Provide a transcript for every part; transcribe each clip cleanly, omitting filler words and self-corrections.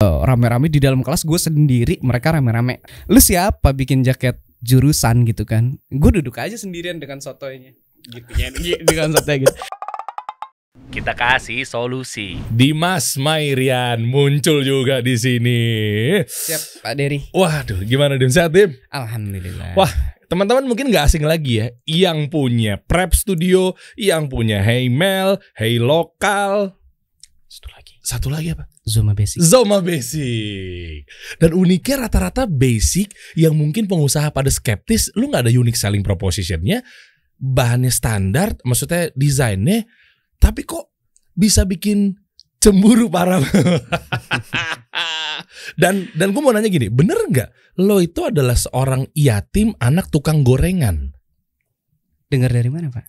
rame-rame di dalam kelas, gue sendiri, mereka rame-rame. Lu siapa bikin jaket jurusan gitu kan? Gue duduk aja sendirian dengan sotoynya gitu ya, dengan sotoy gitu. Kita kasih solusi. Dimas Mairian muncul juga di sini. Siap Pak Dery. Waduh, gimana Dim? Sehat Dim? Alhamdulillah. Wah, teman-teman mungkin gak asing lagi ya, yang punya Prep Studio, yang punya Hey Mel, Hey Lokal. Satu lagi apa? Zoma Basic. Zoma Basic. Dan uniknya rata-rata basic yang mungkin pengusaha pada skeptis, lu gak ada unique selling propositionnya, bahannya standar, maksudnya desainnya, tapi kok bisa bikin cemburu parah. Dan gue mau nanya gini, bener gak lo itu adalah seorang yatim anak tukang gorengan? Dengar dari mana Pak?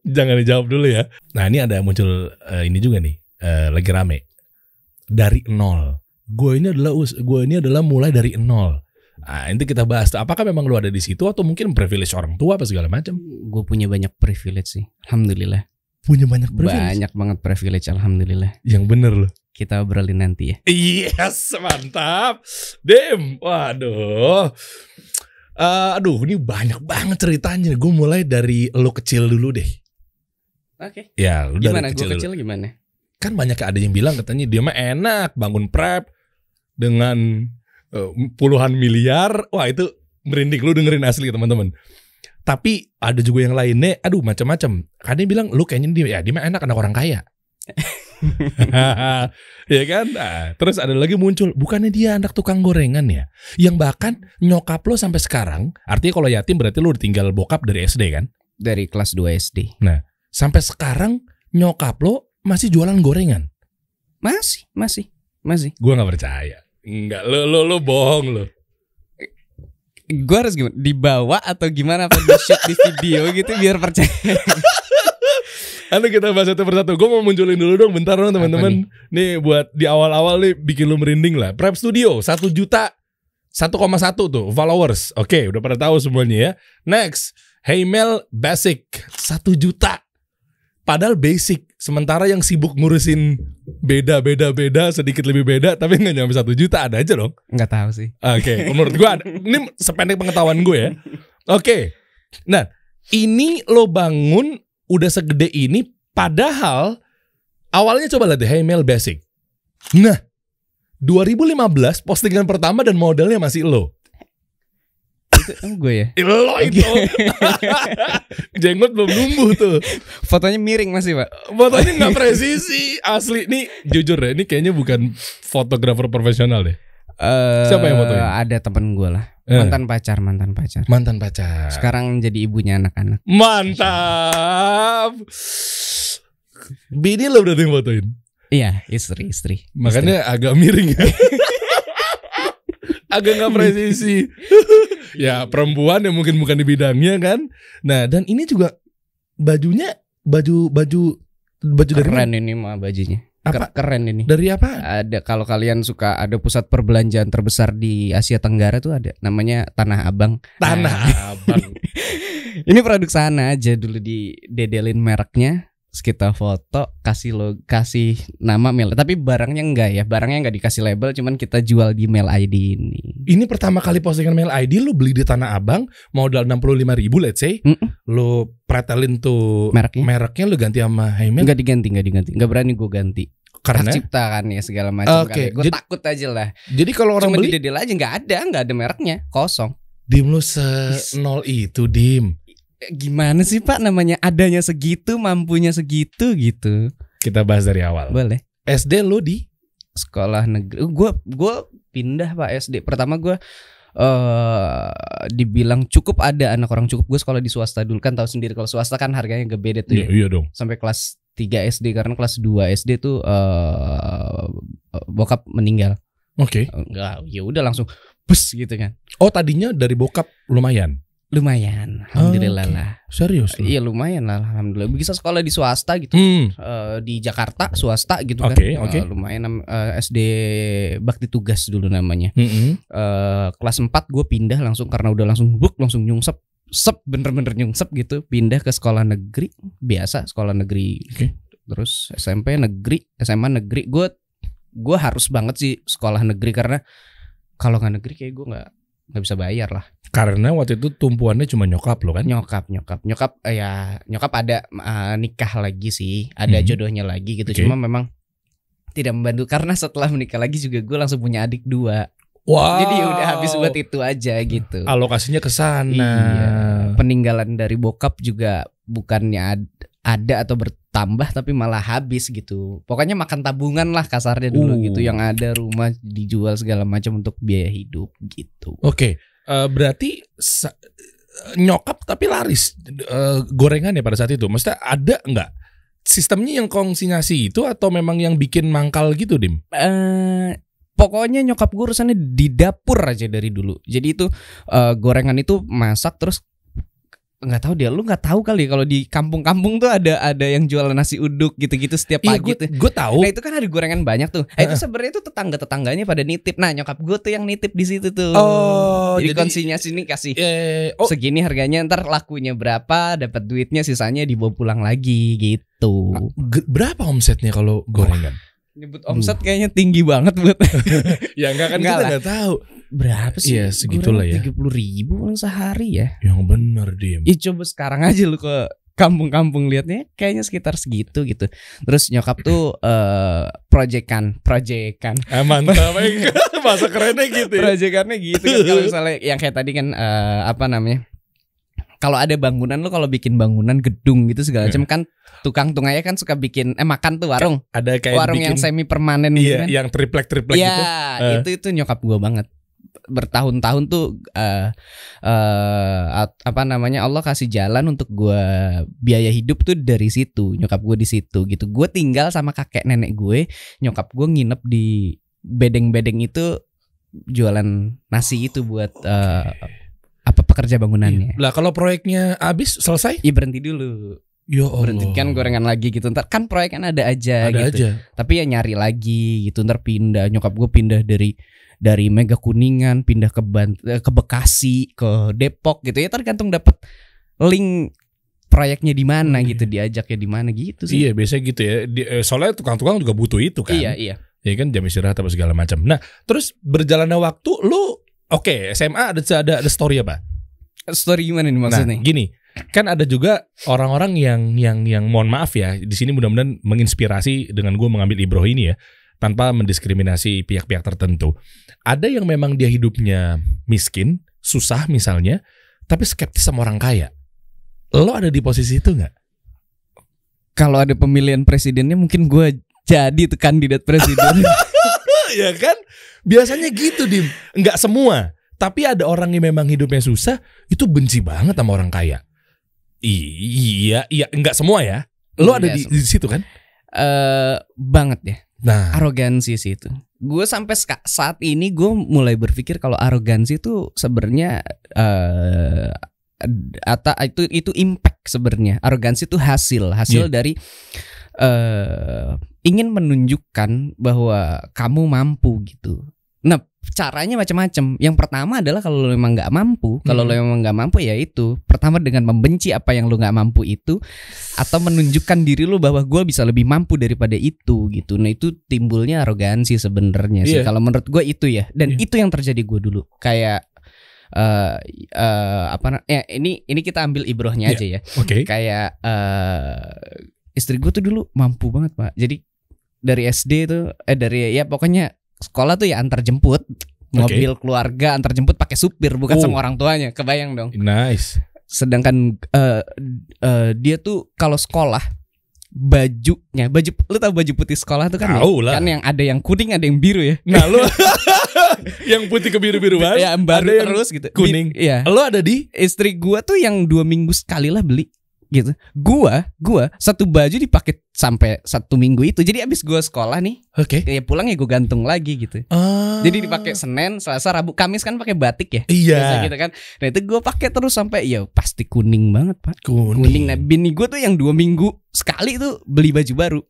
Jangan dijawab dulu ya. Nah ini ada muncul ini juga nih, lagi rame. Dari nol. Gue ini adalah mulai dari nol. Nah, nanti kita bahas. Apakah memang lu ada di situ atau mungkin privilege orang tua apa segala macam? Gue punya banyak privilege sih, alhamdulillah. Punya banyak privilege. Banyak banget privilege, alhamdulillah. Yang bener loh. Kita obrolin nanti ya. Yes, mantap. Dim, waduh. Aduh, ini banyak banget ceritanya. Gue mulai dari lo kecil dulu deh. Oke. Ya, lu Gimana dari gue kecil kecil dulu. gimana? Kan banyak ada yang bilang katanya dia mah enak bangun prep dengan puluhan miliar. Wah itu merinding, lu dengerin asli teman-teman. Tapi ada juga yang lainnya, aduh macam-macam. Ada yang bilang lu kayaknya dia mah enak anak orang kaya. Ya kan? Nah, terus ada lagi muncul, bukannya dia anak tukang gorengan ya? Yang bahkan nyokap lo sampai sekarang, artinya kalau yatim berarti lo ditinggal bokap dari SD kan? Dari kelas 2 SD. Nah, sampai sekarang nyokap lo masih jualan gorengan? Masih. Gua nggak percaya. Enggak, lo bohong lo. Gue harus gimana? Dibawa atau gimana? Apa di-shoot di video gitu biar percaya? Nanti kita bahas satu persatu. Gue mau munculin dulu dong, bentar dong teman-teman. Nih buat di awal-awal nih bikin lu merinding lah. Prep Studio 1 juta 1,1 tuh followers. Oke, udah pada tahu semuanya ya. Next, Hey Mel Basic 1 juta. Padahal basic. Sementara yang sibuk ngurusin beda sedikit lebih beda, tapi nggak nyampe 1 juta, ada aja dong. Nggak tahu sih. Oke, menurut gue ada. Ini sependek pengetahuan gue ya. Oke. Nah, ini lo bangun udah segede ini, padahal awalnya coba lihat deh, Hey Mel Basic. Nah, 2015 postingan pertama dan modelnya masih lo. Itu gue ya? Lo itu. Jenggot belum numbuh tuh. Fotonya miring masih Pak? Fotonya gak presisi. Asli, nih jujur deh, ini kayaknya bukan fotografer profesional deh. Siapa yang fotoin? Ada temen gue lah. Mantan pacar. Mantan pacar. Sekarang jadi ibunya anak-anak. Mantap. Bini lo berarti yang fotoin? Iya, istri. Makanya agak miring ya. Agak gak presisi. Ya perempuan yang mungkin bukan di bidangnya kan. Nah dan ini juga bajunya baju dari keren ini mah bajunya. Apa? Keren ini. Dari apa? Ada, kalau kalian suka, ada pusat perbelanjaan terbesar di Asia Tenggara tuh ada, namanya Tanah Abang. Abang. Ini produk sana aja dulu, didedelin mereknya. Terus kita foto, kasih nama mail. Tapi barangnya enggak ya, barangnya enggak dikasih label, cuman kita jual di mail ID ini. Ini pertama kali postingan mail ID lu beli di Tanah Abang, modal 65.000 let's say. Lu pretelin tuh mereknya lu ganti sama Hey Mel. Enggak diganti. Enggak berani gue ganti. Karena hak cipta kan ya segala macam. Okay. Gue takut aja lah. Jadi kalau orang cuma beli didedel aja, enggak ada mereknya, kosong. Dim lu nol itu Dim. Gimana sih Pak, namanya adanya segitu, mampunya segitu gitu. Kita bahas dari awal. Boleh. SD lu di sekolah negeri. Gue pindah Pak SD. Pertama gue dibilang cukup ada anak orang cukup. Gue sekolah di swasta dulu, kan tahu sendiri kalau swasta kan harganya gak beda tuh ya. Iya dong. Sampai kelas 3 SD, karena kelas 2 SD tuh bokap meninggal. Oke. Enggak, ya udah langsung bus gitu kan. Oh tadinya dari bokap lumayan. Alhamdulillah lah. Serius? Iya lumayan lah, alhamdulillah. Bisa sekolah di swasta gitu, di Jakarta swasta gitu kan. Oke. Lumayan. SD Bakti Tugas dulu namanya. Kelas 4 gue pindah langsung, karena udah langsung nyungsep, bener-bener nyungsep gitu. Pindah ke sekolah negeri biasa, sekolah negeri. Terus SMP negeri, SMA negeri. Gue gue harus banget sih sekolah negeri, karena kalau nggak negeri kayak gue nggak bisa bayar lah. Karena waktu itu tumpuannya cuma nyokap lo kan? Nyokap ada nikah lagi sih, ada jodohnya lagi gitu. Cuma memang tidak membantu karena setelah menikah lagi juga gue langsung punya adik 2. Wow. Jadi udah habis buat itu aja gitu. Alokasinya ke sana. Iya. Peninggalan dari bokap juga bukannya ada atau bertambah, tapi malah habis gitu. Pokoknya makan tabungan lah kasarnya dulu gitu. Yang ada rumah dijual segala macam untuk biaya hidup gitu. Oke. Berarti nyokap tapi laris gorengan ya pada saat itu. Maksudnya ada nggak sistemnya yang konsinyasi itu atau memang yang bikin mangkal gitu, Dim? Pokoknya nyokap gue urusannya di dapur aja dari dulu. Jadi itu gorengan itu masak terus nggak tahu dia, lu nggak tahu kali kalau di kampung-kampung tuh ada yang jualan nasi uduk gitu-gitu setiap pagi tuh. Gue tahu. Nah itu kan ada gorengan banyak tuh. Itu sebenarnya itu tetangga-tetangganya pada nitip. Nah nyokap gue tuh yang nitip di situ tuh. Jadi konsinyasi nih kasih segini harganya, ntar lakunya berapa, dapat duitnya, sisanya dibawa pulang lagi gitu. Berapa omsetnya kalau gorengan? Nyebut omset kayaknya tinggi banget buat. Ya enggak kan, kita nggak tahu. Berapa sih? Iya segitulah ya. 30.000 sehari ya. Yang bener Dim. Ya coba sekarang aja lu ke kampung-kampung liatnya kayaknya sekitar segitu gitu. Terus nyokap tuh proyekan. Mantap. Bahasa kerennya gitu. Proyekannya gitu kan. Kalau misalnya yang kayak tadi kan kalau ada bangunan, lu kalau bikin bangunan gedung gitu segala macam kan tukang tunganya kan suka bikin makan tuh warung. Ada kayak warung yang semi permanen gitu kan. Yang triplek gitu. Iya, itu nyokap gua banget. Bertahun-tahun tuh Allah kasih jalan untuk gue biaya hidup tuh dari situ. Nyokap gue di situ gitu. Gue tinggal sama kakek nenek gue. Nyokap gue nginep di bedeng-bedeng itu, jualan nasi itu buat pekerja bangunannya. Lah kalau proyeknya habis selesai? Iya berhenti dulu. Ya Allah. Berhenti kan gorengan lagi gitu. Ntar kan proyek kan ada aja gitu. Tapi ya nyari lagi gitu. Ntar pindah. Nyokap gue pindah dari Mega Kuningan pindah ke Bekasi, ke Depok gitu ya, tergantung dapat link proyeknya di mana gitu, diajaknya di mana gitu sih. Iya biasa gitu ya. Soalnya tukang-tukang juga butuh itu kan. Iya. Ya kan jam istirahat apa segala macam. Nah terus berjalannya waktu lu SMA ada story apa? Story gimana nih maksudnya? Nah gini, kan ada juga orang-orang yang mohon maaf ya, di sini mudah-mudahan menginspirasi dengan gue mengambil ibroh ini ya, tanpa mendiskriminasi pihak-pihak tertentu. Ada yang memang dia hidupnya miskin, susah misalnya, tapi skeptis sama orang kaya. Lo ada di posisi itu nggak? Kalau ada pemilihan presidennya mungkin gue jadi tuh kandidat presiden. Ya kan? Biasanya gitu Dim. Nggak semua, tapi ada orang yang memang hidupnya susah, itu benci banget sama orang kaya. Iya, nggak semua ya. Lo ada di situ kan? Banget ya. Nah, arogansi sih itu. Gue sampai saat ini gue mulai berpikir kalau arogansi itu sebenarnya itu impact sebenarnya. Arogansi itu hasil dari ingin menunjukkan bahwa kamu mampu gitu. Nah, caranya macam-macam. Yang pertama adalah kalau lo memang nggak mampu, ya itu pertama dengan membenci apa yang lo nggak mampu itu, atau menunjukkan diri lo bahwa gue bisa lebih mampu daripada itu gitu. Nah itu timbulnya arogansi sebenarnya sih. Kalau menurut gue itu ya, dan itu yang terjadi gue dulu. Kayak ini kita ambil ibrohnya aja ya. Kayak istri gue tuh dulu mampu banget Pak. Jadi dari SD tuh pokoknya sekolah tuh ya antar jemput, mobil keluarga antar jemput pakai supir, bukan sama orang tuanya. Kebayang dong. Nice. Sedangkan dia tuh kalau sekolah baju lu tahu baju putih sekolah tuh kan? Tahu lah. Kan yang ada yang kuning ada yang biru ya. Nah lu yang putih ke biru-biru banget. Ya baru terus gitu. Kuning. Iya. Lo ada di? Istri gua tuh yang 2 minggu sekali lah beli gitu. Gua satu baju dipakai sampai 1 minggu itu. Jadi abis gua sekolah nih, ya pulang ya gua gantung lagi gitu. Jadi dipakai Senin, Selasa, Rabu, Kamis kan pakai batik ya. Iya. Gitu kan. Nah itu gua pakai terus sampai ya pasti kuning banget Pak. Kuning. Nah bini gua tuh yang 2 minggu sekali tuh beli baju baru.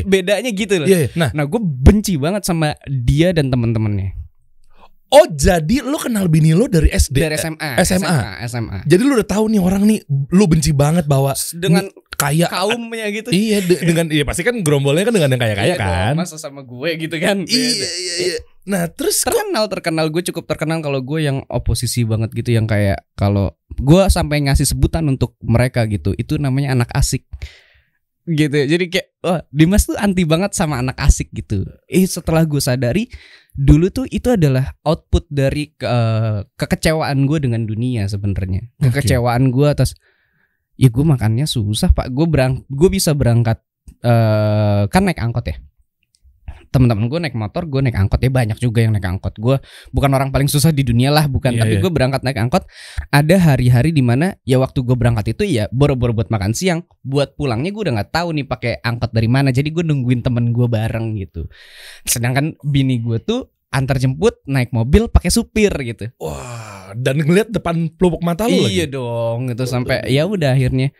Bedanya gitu loh. Nah gua benci banget sama dia dan teman-temannya. Oh jadi lu kenal bini lu dari SD? Dari SMA. Jadi lu udah tahu nih orang nih, lu benci banget bahwa dengan kaya kaumnya gitu. Iya dengan iya pasti kan gerombolnya kan dengan yang kaya-kaya Iya kan. dong, masa sama gue gitu kan. Iya. Nah terus Terkenal gue cukup terkenal kalau gue yang oposisi banget gitu, yang kayak kalau gue sampai ngasih sebutan untuk mereka gitu, itu namanya anak asik gitu. Jadi kayak wah, Dimas tuh anti banget sama anak asik gitu. Setelah gue sadari dulu tuh itu adalah output dari kekecewaan gue dengan dunia sebenarnya. Kekecewaan gue atas ya gue makannya susah Pak. Gue bisa berangkat kan naik angkot ya. Teman-teman gue naik motor, gue naik angkot ya, banyak juga yang naik angkot. Gue bukan orang paling susah di dunia lah, bukan. Tapi gue berangkat naik angkot. Ada hari-hari dimana ya waktu gue berangkat itu ya boro-boro buat makan siang, buat pulangnya gue udah nggak tahu nih pakai angkot dari mana. Jadi gue nungguin temen gue bareng gitu. Sedangkan bini gue tuh antar jemput naik mobil pakai supir gitu. wah, dan ngeliat depan pelupuk mata lu lagi. Iya dong, itu sampai ya udah akhirnya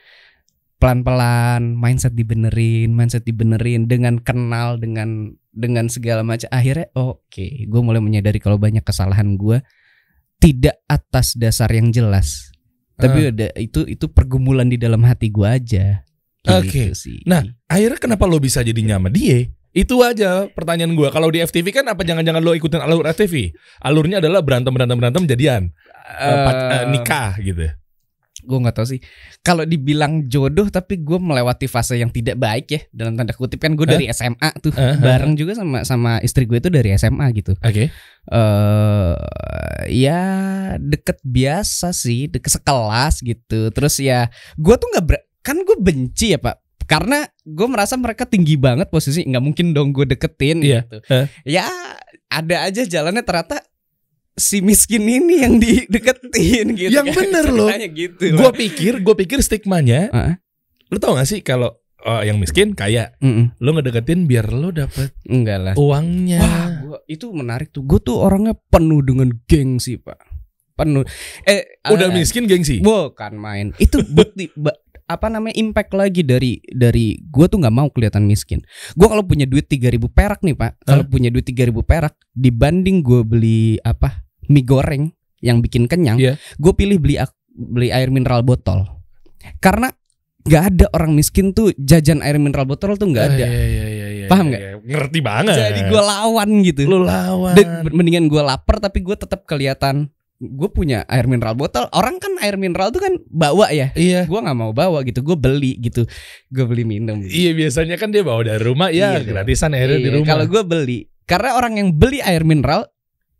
pelan-pelan mindset dibenerin dengan kenal dengan segala macam. Akhirnya oke, gue mulai menyadari kalau banyak kesalahan gue tidak atas dasar yang jelas, tapi udah itu pergumulan di dalam hati gue aja. Oke. Sih. Nah, akhirnya kenapa lo bisa jadi nyama dia? Itu aja pertanyaan gue. Kalau di FTV kan apa jangan-jangan lo ikutin alur FTV? Alurnya adalah berantem jadian, nikah gitu. Gue nggak tahu sih. Kalau dibilang jodoh, tapi gue melewati fase yang tidak baik ya, dalam tanda kutip kan. Gue dari SMA tuh bareng juga sama istri gue itu dari SMA gitu. Oke. Ya deket biasa sih, deket sekelas gitu. Terus ya gue tuh kan gue benci ya Pak, karena gue merasa mereka tinggi banget posisi, nggak mungkin dong gue deketin gitu. Ya ada aja jalannya, ternyata si miskin ini yang dideketin gitu. Yang bener loh gitu. Gue pikir stigmanya lo tau gak sih kalau yang miskin kaya, lo ngedeketin biar lo dapet enggak lah uangnya. Wah, itu menarik tuh. Gue tuh orangnya penuh dengan gengsi Pak. Penuh udah miskin gengsi? Bukan main. Itu bukti impact lagi dari gue tuh nggak mau kelihatan miskin. Gue kalau punya duit 3.000 perak nih Pak, kalau punya duit 3.000 perak dibanding gue beli mie goreng yang bikin kenyang, gue pilih beli air mineral botol. Karena nggak ada orang miskin tuh jajan air mineral botol tuh nggak ada. Paham nggak? Ngerti banget. Jadi gue lawan gitu. Lo lawan. Mendingan gue lapar tapi gue tetap kelihatan gue punya air mineral botol. Orang kan air mineral tuh kan bawa ya. Iya. Gue nggak mau bawa gitu. Gue beli gitu. Gue beli minum. Iya, biasanya kan dia bawa dari rumah. Ya gratisan airnya di rumah. Kalau gue beli, karena orang yang beli air mineral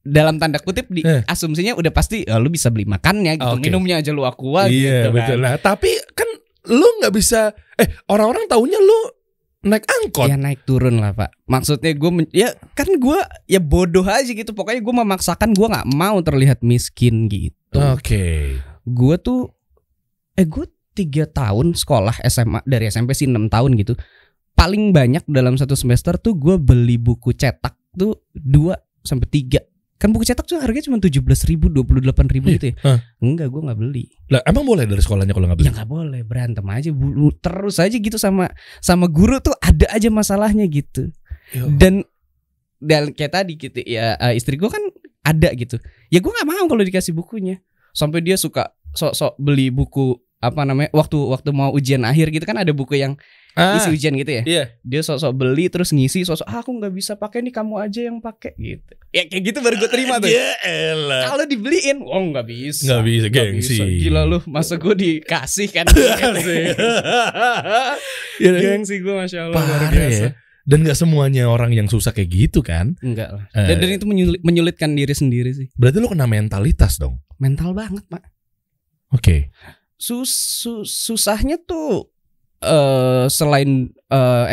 dalam tanda kutip asumsinya udah pasti lu bisa beli makannya gitu. Minumnya aja lu Aqua iya, gitu betul kan. lah. Tapi kan lu nggak bisa. Orang-orang taunya lu naik angkot. Ya naik turun lah Pak. Maksudnya gue gue bodoh aja gitu. Pokoknya gue memaksakan gue nggak mau terlihat miskin gitu. Oke. Gue tuh gue 3 tahun sekolah SMA, dari SMP sih 6 tahun gitu. Paling banyak dalam satu semester tuh gue beli buku cetak tuh 2-3. Kan buku cetak tuh harganya cuma 17.000, 28.000 gitu ya. Enggak, gue nggak beli. Lah emang boleh dari sekolahnya kalau nggak beli? Ya nggak boleh, berantem aja terus aja gitu sama guru tuh, ada aja masalahnya gitu. Dan kayak tadi gitu ya, istri gue kan ada gitu. Ya gue nggak mau kalau dikasih bukunya. Sampai dia suka sok-sok beli buku waktu mau ujian akhir gitu kan, ada buku yang isi ujian gitu ya. Iya. Dia sok-sok beli terus ngisi, sok-sok aku nggak bisa pakai nih, kamu aja yang pakai gitu. Ya kayak gitu baru gue terima tuh. Ya elah. Kalau dibeliin, nggak bisa. Nggak bisa, gengsi. Gila lu, masa gue dikasih kan? Gengsi gue, masya Allah, luar biasa. Ya. Dan gak semuanya orang yang susah kayak gitu kan? Enggak lah. Dan itu menyulitkan diri sendiri sih. Berarti lu kena mentalitas dong? Mental banget Pak. Oke. Susahnya tuh selain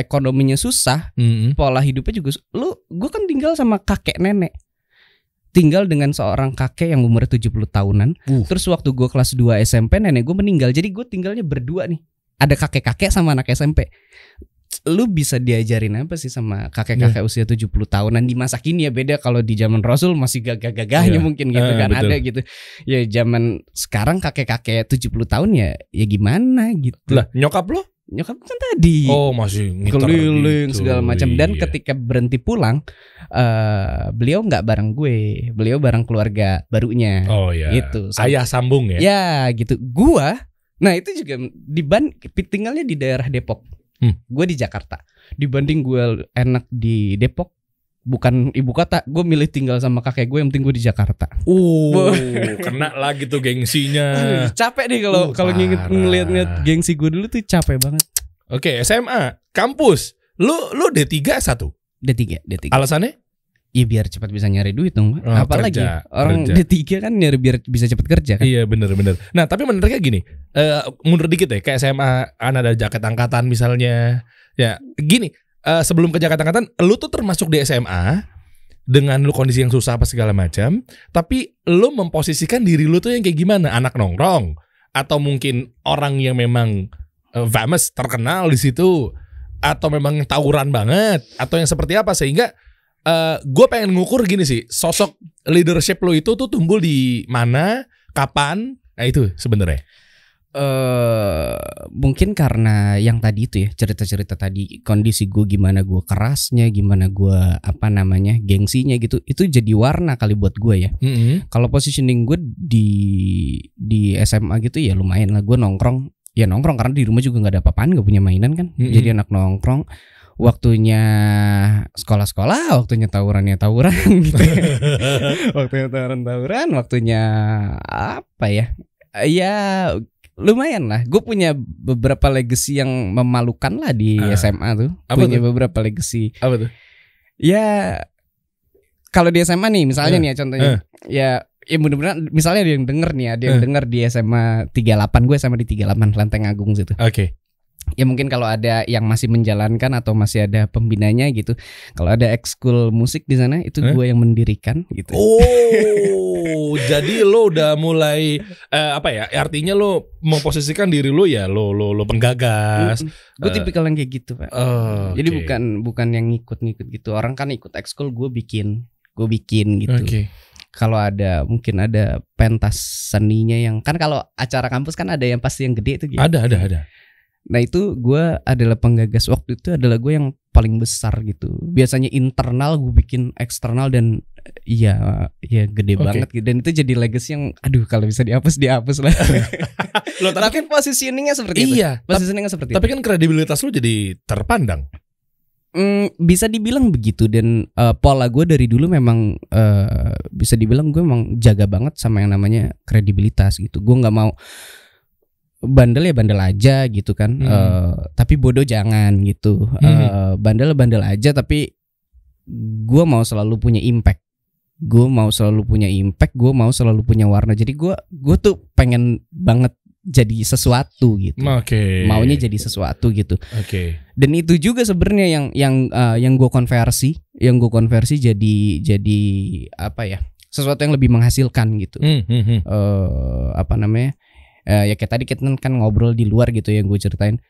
ekonominya susah, pola hidupnya juga. Gue kan tinggal sama kakek nenek. Tinggal dengan seorang kakek yang umurnya 70 tahunan. Terus waktu gue kelas 2 SMP nenek gue meninggal. Jadi gue tinggalnya berdua nih. Ada kakek-kakek sama anak SMP. Lu bisa diajarin apa sih sama kakek-kakek usia 70 tahunan di masa kini ya? Beda kalau di zaman Rasul masih gagah-gagahnya mungkin gitu kan. Betul. Ada gitu. Ya zaman sekarang kakek-kakek 70 tahun ya gimana gitu. Lah nyokap lo? Nyokap kan tadi masih keliling gitu. segala macam. Dan ketika berhenti pulang, beliau nggak bareng gue, beliau bareng keluarga barunya. Oh iya. Gitu. Ayah sambung ya. Ya gitu. Gua Nah itu juga tinggalnya di daerah Depok. Gue di Jakarta. Dibanding gue enak di Depok, bukan ibu kota, gue milih tinggal sama kakek gue, yang penting gue di Jakarta. Kena lagi tuh gengsinya. Capek nih kalau ngeliat gengsi gue dulu tuh capek banget. Oke, SMA, kampus. Lu D3 S1? D3. Alasannya? Ya biar cepat bisa nyari duit dong. Apalagi orang kerja. D3 kan nyari biar bisa cepat kerja kan. Iya bener. Nah tapi menariknya gini, mundur dikit deh, kayak SMA kan ada jaket angkatan misalnya. Ya gini, sebelum ke jaket angkatan, lu tuh termasuk di SMA dengan lu kondisi yang susah apa segala macam, tapi lu memposisikan diri lu tuh yang kayak gimana? Anak nongkrong atau mungkin orang yang memang famous, terkenal di situ, atau memang tawuran banget, atau yang seperti apa, sehingga gue pengen ngukur gini sih, sosok leadership lo itu tuh tumbuh di mana, kapan? Nah itu sebenarnya. Mungkin karena yang tadi itu ya, cerita-cerita tadi, kondisi gue gimana, gue kerasnya, gimana gue gengsinya gitu, itu jadi warna kali buat gue ya. Kalau positioning gue di SMA gitu ya lumayan lah, gue nongkrong karena di rumah juga nggak ada apa-apaan, nggak punya mainan kan, jadi anak nongkrong. Waktunya sekolah-sekolah, waktunya tawuran gitu. Waktunya tawuran, waktunya apa ya? Ya lumayan lah. Gue punya beberapa legacy yang memalukan lah di SMA tuh. Punya beberapa legacy. Apa tuh? Ya kalau di SMA nih misalnya nih ya contohnya. Ya mudah-mudahan misalnya ada yang denger nih, ada yang denger di SMA 38, gue SMA di 38 Lenteng Agung situ. Oke. Ya mungkin kalau ada yang masih menjalankan atau masih ada pembinanya gitu, kalau ada ekskul musik di sana itu gue yang mendirikan gitu. Jadi lo udah mulai artinya lo memposisikan diri lo ya lo penggagas. Gue tipikal yang kayak gitu Pak. Jadi bukan yang ngikut-ngikut gitu. Orang kan ikut ekskul, gue bikin gitu. Kalau mungkin ada pentas seninya yang kan, kalau acara kampus kan ada yang pasti yang gede itu gitu. Ada. Nah itu gue adalah penggagas, waktu itu adalah gue yang paling besar gitu. Biasanya internal gue bikin eksternal, dan ya gede banget gitu. Dan itu jadi legacy yang kalau bisa dihapus lah. Loh, tapi positioningnya seperti itu. Iya, positioningnya seperti tapi itu. Kan kredibilitas lo jadi terpandang. Bisa dibilang begitu, dan pola gue dari dulu memang bisa dibilang gue memang jaga banget sama yang namanya kredibilitas gitu. Gue nggak mau bandel aja gitu kan, tapi bodoh jangan gitu. Bandel aja, tapi gue mau selalu punya impact. Gue mau selalu punya warna. Jadi gue tuh pengen banget jadi sesuatu gitu. Maunya jadi sesuatu gitu. Dan itu juga sebenarnya yang gue konversi, jadi apa ya? Sesuatu yang lebih menghasilkan gitu. Ya kayak tadi kita kan ngobrol di luar gitu yang gue ceritain.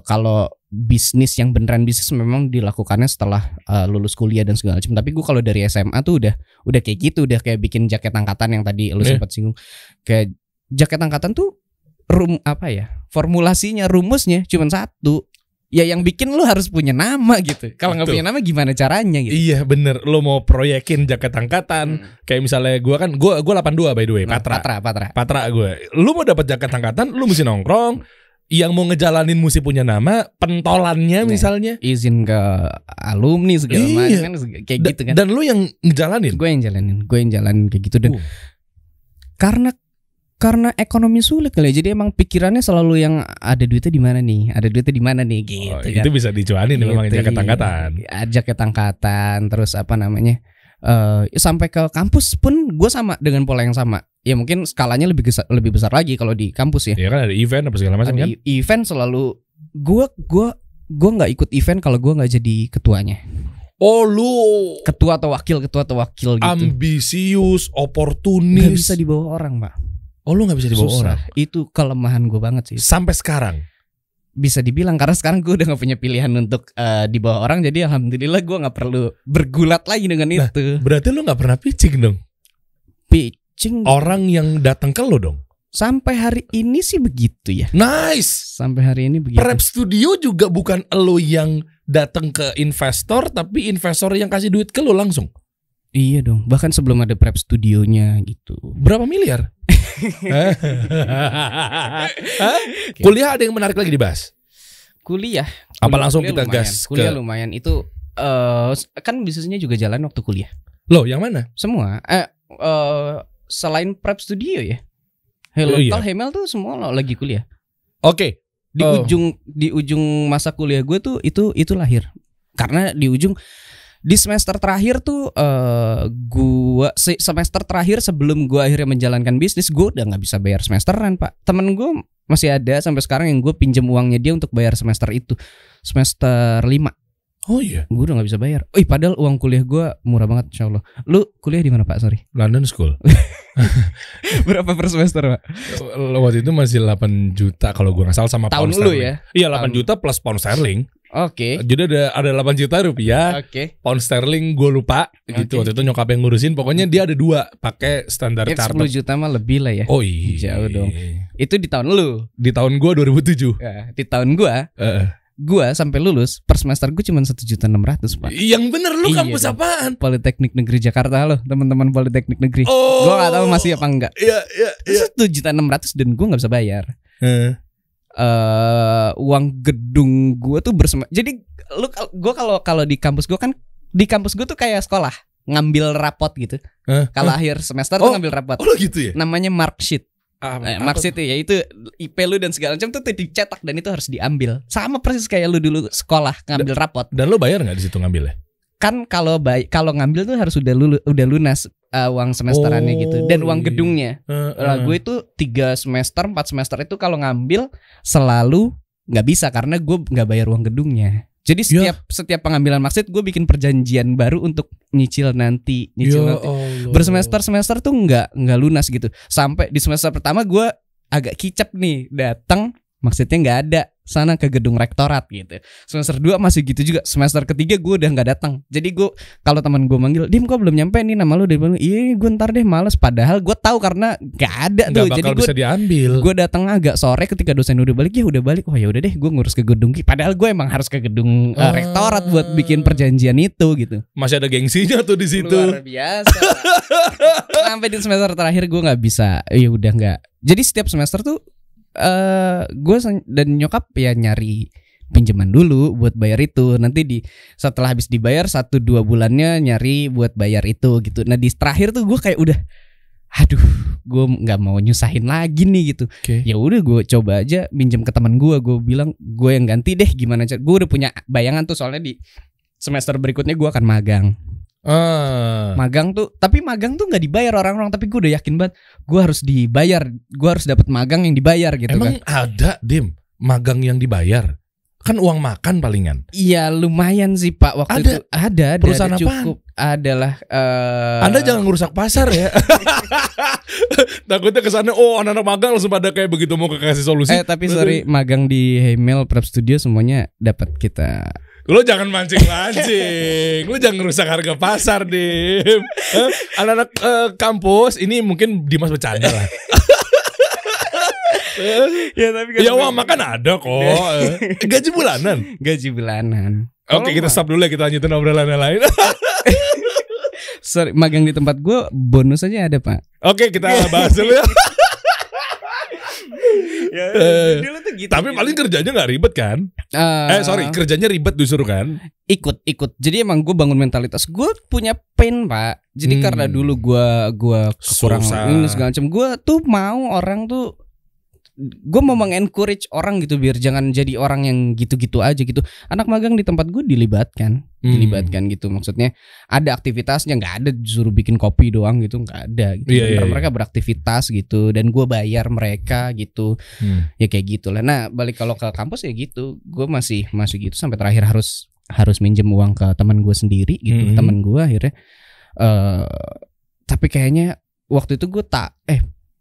Kalau bisnis yang beneran bisnis memang dilakukannya setelah lulus kuliah dan segala macam. Tapi gue kalau dari SMA tuh udah kayak gitu, udah kayak bikin jaket angkatan yang tadi lu sempat singgung. Kayak jaket angkatan tuh formulasinya, rumusnya cuma satu. Ya yang bikin lu harus punya nama gitu. Kalau nggak punya nama gimana caranya gitu. Iya bener. Lu mau proyekin jaket angkatan, kayak misalnya gue 82 by the way. Patra gue. Lu mau dapat jaket angkatan, lu mesti nongkrong. Yang mau ngejalanin mesti punya nama, pentolannya misalnya, izin ke alumni segala macam kan, kayak gitu kan. Dan lu yang ngejalanin. Gue yang jalanin kayak gitu. Dan karena ekonomi sulit kali ya, jadi emang pikirannya selalu yang ada duitnya di mana nih gitu kan. Itu bisa dicuanin gitu, memang jaket angkatan. Jaket angkatan, terus sampai ke kampus pun gue sama dengan pola yang sama. Ya mungkin skalanya lebih besar lagi kalau di kampus ya. Ya kan ada event apa segala macam kan. Event selalu gue nggak ikut event kalau gue nggak jadi ketuanya. Oh lu ketua atau wakil gitu. Ambisius, oportunis. Gak bisa dibawa orang Pak. Oh lu gak bisa dibawa orang. Itu kelemahan gue banget sih. Sampai sekarang bisa dibilang, karena sekarang gue udah gak punya pilihan untuk dibawa orang. Jadi alhamdulillah gue gak perlu bergulat lagi dengan itu. Berarti lu gak pernah pitching dong? Pitching orang yang datang ke lu dong? Sampai hari ini sih begitu ya. Nice. Sampai hari ini begitu. Prep Studio juga bukan lu yang datang ke investor, tapi investor yang kasih duit ke lu langsung. Iya dong. Bahkan sebelum ada prep studionya gitu. Berapa miliar? Kuliah ada yang menarik lagi dibahas? Kuliah. Apa langsung kuliah kita lumayan. gas ke- Kuliah lumayan itu kan bisnisnya juga jalan waktu kuliah. Loh, yang mana? Semua. Selain prep studio ya. Hello, Oh, iya. Hemel tuh semua lo lagi kuliah. Oke. Di Oh. ujung masa kuliah gue tuh itu lahir. Karena di semester terakhir tuh semester terakhir sebelum gue akhirnya menjalankan bisnis, gue udah nggak bisa bayar semesteran, Pak. Temen gue masih ada sampai sekarang yang gue pinjam uangnya dia untuk bayar semester itu, semester 5. Oh iya. Gue udah nggak bisa bayar. Padahal uang kuliah gue murah banget, insya Allah. Lu kuliah di mana, Pak? Sorry. London School. Berapa per semester, Pak? Waktu itu masih 8 juta kalau gue nggak salah sama Tahun pound lu sterling. ya? Iya, 8 Tahun. juta plus pound sterling. Oke. Jadi ada 8 juta rupiah. Oke. Pound sterling gue lupa gitu. Oke. Waktu itu nyokap yang ngurusin. Pokoknya dia ada 2 pakai standar Ya, 10 chartered. juta mah lebih lah ya. Oh iya. Jauh dong. Itu di tahun lu. Di tahun gue 2007. Ya, di tahun gua sampai lulus per semester gue cuma 1.600.000, Pak. Yang bener lu Iya kampus dong. apaan? Politeknik Negeri Jakarta, halo teman-teman Politeknik Negeri. Oh. Gua nggak tahu masih apa enggak. Iya. 1.600.000 dan gua nggak bisa bayar. Eh. Uang gedung gua tuh jadi gua kalau di kampus gua kan, di kampus gua tuh kayak sekolah ngambil rapot gitu. Kalau akhir semester tuh ngambil rapot. Oh gitu ya? Namanya marksheet. Apa? Marksheet ya itu IP lu dan segala macam tuh dicetak dan itu harus diambil. Sama persis kayak lu dulu sekolah ngambil rapot. Dan lo bayar nggak di situ ngambilnya? Kan kalau ngambil tuh harus udah lunas uang semesterannya gitu dan uang iya. gedungnya. Gue itu 3 semester 4 semester itu kalau ngambil selalu nggak bisa karena gue nggak bayar uang gedungnya. Jadi setiap pengambilan maksud gue bikin perjanjian baru untuk nyicil nanti. Bersemester tuh nggak lunas gitu. Sampai di semester pertama gue agak kicep nih, datang maksudnya nggak ada, sana ke gedung rektorat gitu. Semester 2 masih gitu juga. Semester ketiga gue udah nggak datang. Jadi gue kalau teman gue manggil, "Dim, kok belum nyampe nih, nama lu dari mana?" "Iya, gue ntar deh, males." Padahal gue tahu karena nggak ada tuh. Nggak Jadi bakal bisa diambil. gue datang agak sore ketika dosen udah balik. Ya udah balik. Oh ya udah deh, gue ngurus ke gedung. Padahal gue emang harus ke gedung rektorat buat bikin perjanjian itu gitu. Masih ada gengsinya tuh di situ. Luar biasa. Sampai di semester terakhir gue nggak bisa. Ya udah nggak. Jadi setiap semester tuh gue dan nyokap ya nyari pinjaman dulu buat bayar itu. Nanti setelah habis dibayar 1-2 bulannya nyari buat bayar itu gitu. Nah di terakhir tuh gue kayak udah, aduh, gue nggak mau nyusahin lagi nih gitu. Okay. Ya udah gue coba aja minjem ke teman gue. Gue bilang gue yang ganti deh, gimana cara. Gue udah punya bayangan tuh soalnya di semester berikutnya gue akan magang. Magang tuh nggak dibayar orang-orang, tapi gue udah yakin banget gue harus dibayar, gue harus dapat magang yang dibayar gitu. Emang kan ada Dim magang yang dibayar? Kan uang makan palingan. Iya lumayan sih Pak waktu itu ada perusahaan cukup apaan? Adalah Anda jangan ngerusak pasar ya. Takutnya kesana anak-anak magang langsung pada kayak begitu mau kasih solusi. tapi sorry, magang di Hemel Prep Studio semuanya dapat kita. Lo jangan mancing-mancing. Lo jangan rusak harga pasar, Dim. Anak-anak kampus ini mungkin Dimas bercanda lah. Ya tapi Ya uang makan ada kok. Gaji bulanan. Oke, kita stop dulu ya, kita lanjutin obrolan yang lain. Sorry, magang di tempat gue bonus aja ada Pak. Oke, kita bahas dulu ya. Dulu tuh gitu. Tapi paling kerjanya nggak ribet kan? Kerjanya ribet disuruh kan? Ikut. Jadi emang gue bangun mentalitas. Gue punya pain Pak. Jadi karena dulu gue kekurangan ini segala macam. Gue tuh mau orang tuh, gue mau mengencourage orang gitu biar jangan jadi orang yang gitu-gitu aja gitu. Anak magang di tempat gue dilibatkan gitu. Maksudnya ada aktivitasnya, nggak ada disuruh bikin kopi doang gitu, nggak ada gitu. Mereka beraktivitas gitu dan gue bayar mereka gitu. Ya kayak gitulah. Nah balik kalau ke kampus ya gitu, gue masih gitu sampai terakhir harus minjem uang ke teman gue sendiri gitu. Teman gue akhirnya tapi kayaknya waktu itu gue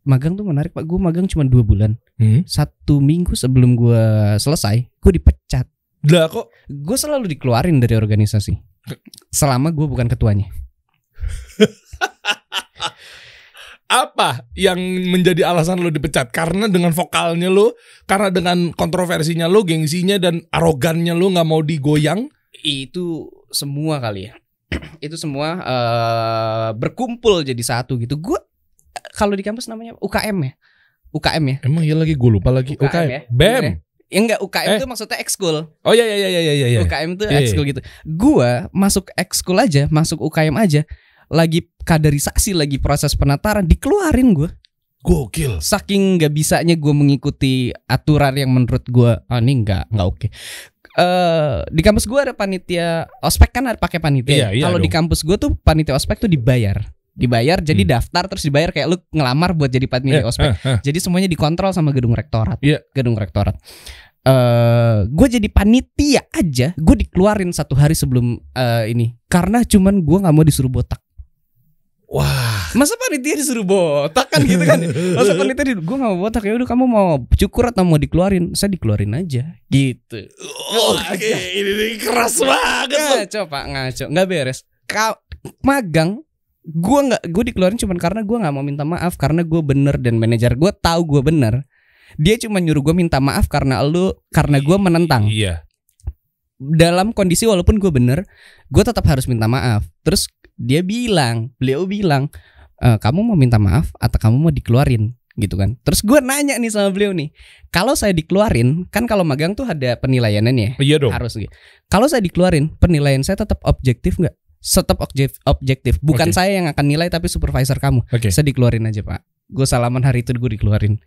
magang tuh menarik Pak. Gue magang cuma 2 bulan. 1 minggu sebelum gue selesai gue dipecat. Lah kok? Gue selalu dikeluarin dari organisasi selama gue bukan ketuanya. Apa yang menjadi alasan lo dipecat? Karena dengan vokalnya lo, karena dengan kontroversinya lo, gengsinya dan arogannya lo nggak mau digoyang? Itu semua kali ya. itu semua berkumpul jadi satu gitu. Gue kalau di kampus namanya UKM ya. UKM ya. Emang ya lagi gue lupa lagi. UKM ya. BEM. Ya enggak, UKM itu maksudnya ekskul. Oh iya. UKM itu ekskul gitu. Gua masuk ekskul aja, masuk UKM aja, lagi kaderisasi, lagi proses penataran, dikeluarin gua. Gokil. Saking nggak bisanya gue mengikuti aturan yang menurut gue ini nggak oke. Di kampus gue ada panitia ospek kan, ada pakai panitia. Iya Kalau di kampus gue tuh panitia ospek tuh dibayar jadi daftar terus dibayar kayak lu ngelamar buat jadi panitia ospek. Jadi semuanya dikontrol sama gedung rektorat. Gedung rektorat. Gue jadi panitia aja, gue dikeluarin 1 hari sebelum ini karena cuman gue nggak mau disuruh botak. Wah, masa panitia disuruh botak kan gitu kan? Masa panitia gue nggak mau botak, ya udah kamu mau cukur atau mau dikeluarin? Saya dikeluarin aja, gitu. Oke, ini keras banget. Ngaco, nggak beres. Magang, gue dikeluarin cuma karena gue nggak mau minta maaf karena gue bener dan manajer gue tahu gue bener. Dia cuma nyuruh gue minta maaf karena gue menentang. Iya. Dalam kondisi walaupun gue bener, gue tetap harus minta maaf. Terus beliau bilang, kamu mau minta maaf atau kamu mau dikeluarin gitu kan. Terus gue nanya nih sama beliau nih, kalau saya dikeluarin, kan kalau magang tuh ada penilaiannya ya. Iya dong. Harus gitu. Kalau saya dikeluarin, penilaian saya tetap objektif nggak? Tetap objektif. Bukan saya yang akan nilai tapi supervisor kamu. Saya dikeluarin aja pak. Gue salaman hari itu gue dikeluarin.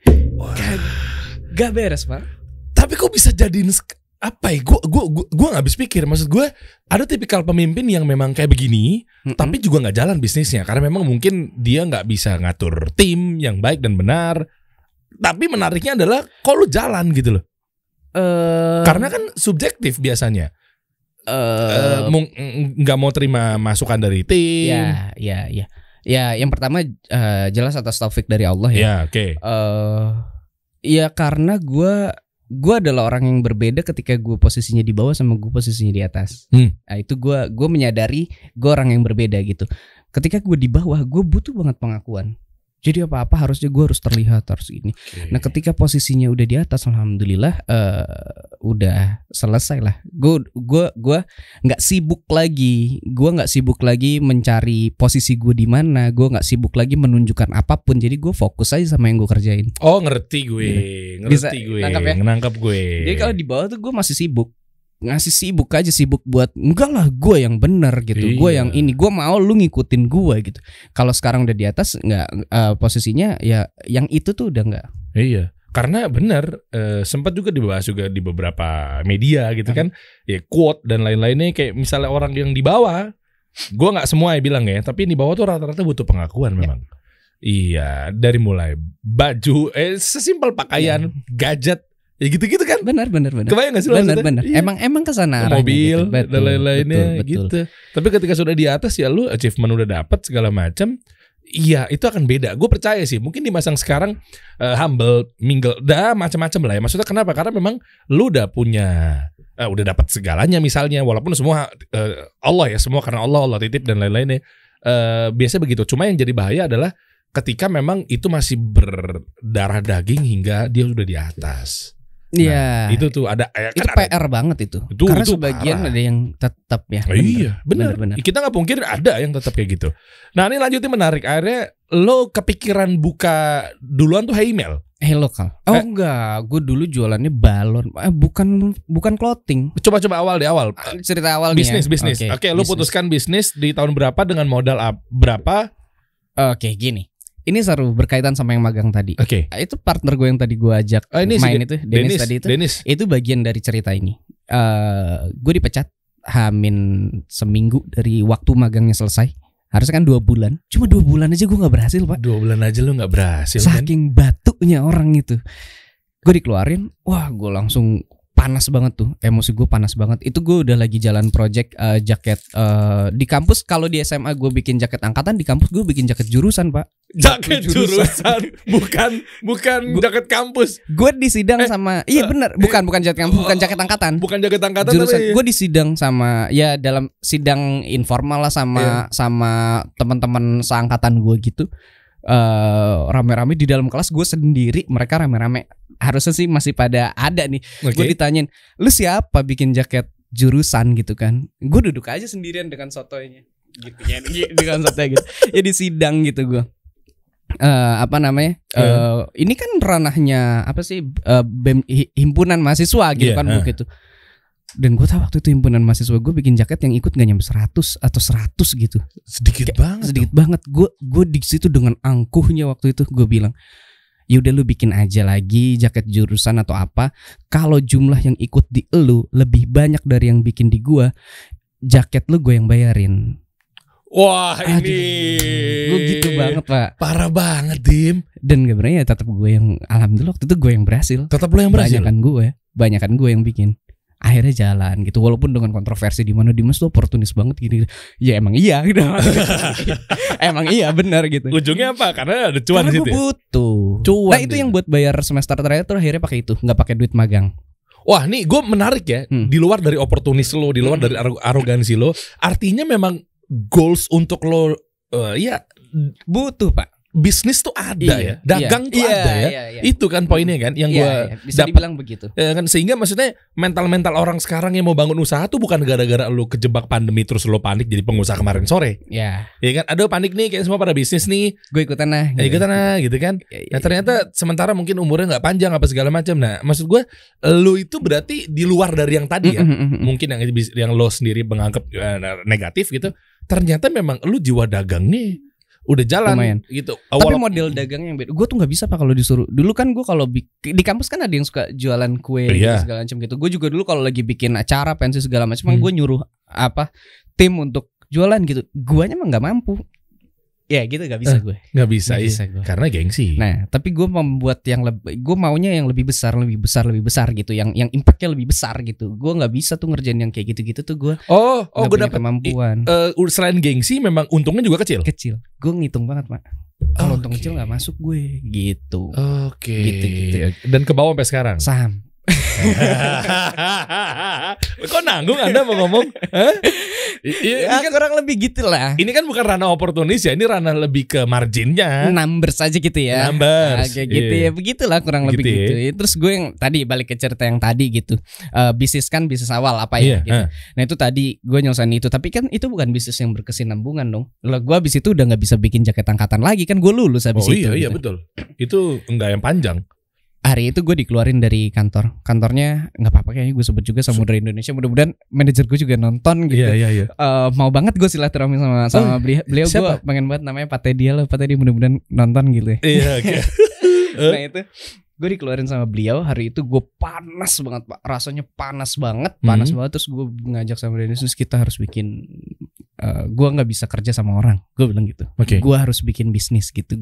Gak beres pak. Tapi kok bisa jadiin apa ya? Gue nggak habis pikir. Maksud gue ada tipikal pemimpin yang memang kayak begini, tapi juga nggak jalan bisnisnya karena memang mungkin dia nggak bisa ngatur tim yang baik dan benar. Tapi menariknya adalah kok lu jalan gitu loh. Karena kan subjektif biasanya. Nggak mau terima masukan dari tim. Ya. Ya, yang pertama jelas atas taufik dari Allah ya. Ya, oke. Ya karena gue adalah orang yang berbeda ketika gue posisinya di bawah sama gue posisinya di atas. Nah itu gue menyadari gue orang yang berbeda gitu. Ketika gue di bawah, gue butuh banget pengakuan. Jadi apa-apa harusnya gue harus terlihat, harus ini. Nah ketika posisinya udah di atas, alhamdulillah udah selesai lah. Gue nggak sibuk lagi. Gue nggak sibuk lagi mencari posisi gue di mana. Gue nggak sibuk lagi menunjukkan apapun. Jadi gue fokus aja sama yang gue kerjain. Oh ngerti gue, Bisa gue, nangkap gue. Jadi kalau di bawah tuh gue masih sibuk. Sibuk buat enggak lah gue yang benar gitu. Iya. Gue yang ini, gue mau lu ngikutin gue gitu. Kalau sekarang udah di atas nggak posisinya ya yang itu tuh udah nggak. Iya. Karena benar sempat juga dibahas juga di beberapa media gitu kan. Ya quote dan lain-lainnya kayak misalnya orang yang di bawah, gue nggak semua yang bilang ya, tapi yang di bawah tuh rata-rata butuh pengakuan memang. Iya, dari mulai baju, sesimpel pakaian, gadget. Ya gitu-gitu kan. Benar. Kebayang gak sih? Benar. Iya. Emang kesana arahnya mobil gitu. dan lain-lainnya betul. gitu. Tapi ketika sudah di atas ya lu achievement udah dapat segala macam. Iya itu akan beda. Gue percaya sih. Mungkin di masa yang sekarang humble, mingle, macam-macam lah ya. Maksudnya kenapa? Karena memang lu udah punya, udah dapat segalanya misalnya. Walaupun semua Allah ya, semua karena Allah titip dan lain-lainnya. Biasa begitu. Cuma yang jadi bahaya adalah ketika memang itu masih berdarah daging hingga dia sudah di atas. Iya. Nah, itu tuh ada itu kan PR banget itu. Karena itu sebagian parah. Ada yang tetap ya. Iya, benar. Kita nggak pungkir ada yang tetap kayak gitu. Nah, ini lanjutin menarik. Akhirnya lo kepikiran buka duluan tuh email. Lokal. Oh enggak, gue dulu jualannya balon. Bukan clothing. Coba awal deh, cerita awal bisnis. nih ya. Oke, lo putuskan bisnis di tahun berapa dengan modal berapa? Oke, gini. Ini seru berkaitan sama yang magang tadi. Oke. Itu partner gue yang tadi gue ajak main itu, Dennis tadi itu. Itu bagian dari cerita ini. Gue dipecat hamin seminggu dari waktu magangnya selesai. Harusnya kan 2 bulan. Cuma 2 bulan aja gue gak berhasil pak. 2 bulan aja lu gak berhasil. Saking batunya orang itu. Gue dikeluarin. Wah gue langsung panas banget tuh. Emosi gue panas banget. Itu gue udah lagi jalan project jaket di kampus. Kalau di SMA gue bikin jaket angkatan, di kampus gue bikin jaket jurusan pak. Jaket jurusan. bukan jaket kampus. Gue disidang sama iya benar, bukan jaket kampus, bukan jaket angkatan. Bukan jaket angkatan jurusan. Tapi gue disidang sama ya dalam sidang informal lah sama teman-teman seangkatan gue gitu. Rame-rame di dalam kelas, gue sendiri, mereka rame-rame. Harusnya sih masih pada ada nih. Gue ditanyain, lu siapa bikin jaket jurusan gitu kan? Gue duduk aja sendirian dengan sotoynya. gitu ya di konsepnya gitu. Ya di sidang gitu gue. Apa namanya? Ini kan ranahnya apa sih? Himpunan mahasiswa gitu kan begitu. Dan gue tahu waktu itu himpunan mahasiswa gue bikin jaket yang ikut gak nyampe 100 atau 100 gitu. Sedikit banget. Gue di situ dengan angkuhnya waktu itu gue bilang, ya udah lu bikin aja lagi jaket jurusan atau apa. Kalau jumlah yang ikut di lu lebih banyak dari yang bikin di gue, jaket lu gue yang bayarin. Wah, ini gue gitu banget Pak. Parah banget Dim. Dan gak berani ya, tetap gue yang, alhamdulillah waktu itu gue yang berhasil. Tetap lo yang berhasil. Banyakan gue yang bikin. Akhirnya jalan gitu, walaupun dengan kontroversi di mana Dimas tuh oportunis banget gini. Ya emang iya gitu. Emang iya benar gitu. Ujungnya apa? Karena ada cuan di situ. Gue butuh cuan. Nah itu yang buat bayar semester terakhir tuh akhirnya pakai itu, nggak pakai duit magang. Wah, nih gue menarik ya. Di luar dari oportunis lo, di luar dari arogansi lo, artinya memang goals untuk lo ya butuh Pak. Bisnis tuh ada ya, dagang tuh ada ya. Itu kan poinnya kan yang gue bisa dibilang begitu. Kan sehingga maksudnya mental orang sekarang yang mau bangun usaha tuh bukan gara-gara lu kejebak pandemi terus lu panik jadi pengusaha kemarin sore. Ya kan, aduh panik nih kayak semua pada bisnis nih. Gue ikutan gitu kan. Nah ternyata sementara mungkin umurnya nggak panjang apa segala macam. Nah maksud gue, lu itu berarti di luar dari yang tadi ya. Mungkin yang lo sendiri menganggap negatif gitu. Ternyata memang lu jiwa dagang nih. Udah jalan lumayan gitu. Tapi model dagang yang beda. Gue tuh nggak bisa Pak kalau disuruh. Dulu kan gue kalau di kampus kan ada yang suka jualan kue segala macam gitu. Gue juga dulu kalau lagi bikin acara pensi segala macam, gue nyuruh tim untuk jualan gitu. Guanya mah nggak mampu. Ya gitu nggak bisa gue. Nggak bisa gue. Karena gengsi. Nah tapi gue membuat yang gue maunya yang lebih besar gitu. Yang impactnya lebih besar gitu. Gue nggak bisa tuh ngerjain yang kayak gitu tuh gue. Gue dapet kemampuan. Selain gengsi, memang untungnya juga kecil. Gue ngitung banget Pak. Kalau untung kecil nggak masuk gue gitu. Oke. Gitu. Dan ke bawah sampai sekarang. Saham. Kok nanggung Anda mau ngomong? Kan kurang lebih gitu lah. Ini kan bukan ranah oportunis ya, ini ranah lebih ke marginnya. Numbers aja gitu ya. Kayak gitu ya, begitulah kurang lebih gitu. Terus gue yang tadi balik ke cerita yang tadi gitu. Bisnis awal apa ya gitu. Nah itu tadi gue nyelesain itu. Tapi kan itu bukan bisnis yang berkesinambungan dong. Lah gue abis itu udah gak bisa bikin jaket angkatan lagi kan, gue lulus abis itu. Iya betul. Itu enggak yang panjang. Hari itu gue dikeluarin dari kantornya nggak apa-apa kayaknya gue sebut juga Samudra Indonesia, mudah-mudahan manajer gue juga nonton gitu. Iya. Mau banget gue silaturahmi sama beliau. Gue pengen banget, namanya Pak Teddy, mudah-mudahan nonton gitu ya. Iya. Okay. Nah itu gue dikeluarin sama beliau. Hari itu gue panas banget Pak, rasanya panas banget. Terus gue ngajak sama Dennis, kita harus bikin. Gue nggak bisa kerja sama orang, gue bilang gitu. Gue harus bikin bisnis gitu.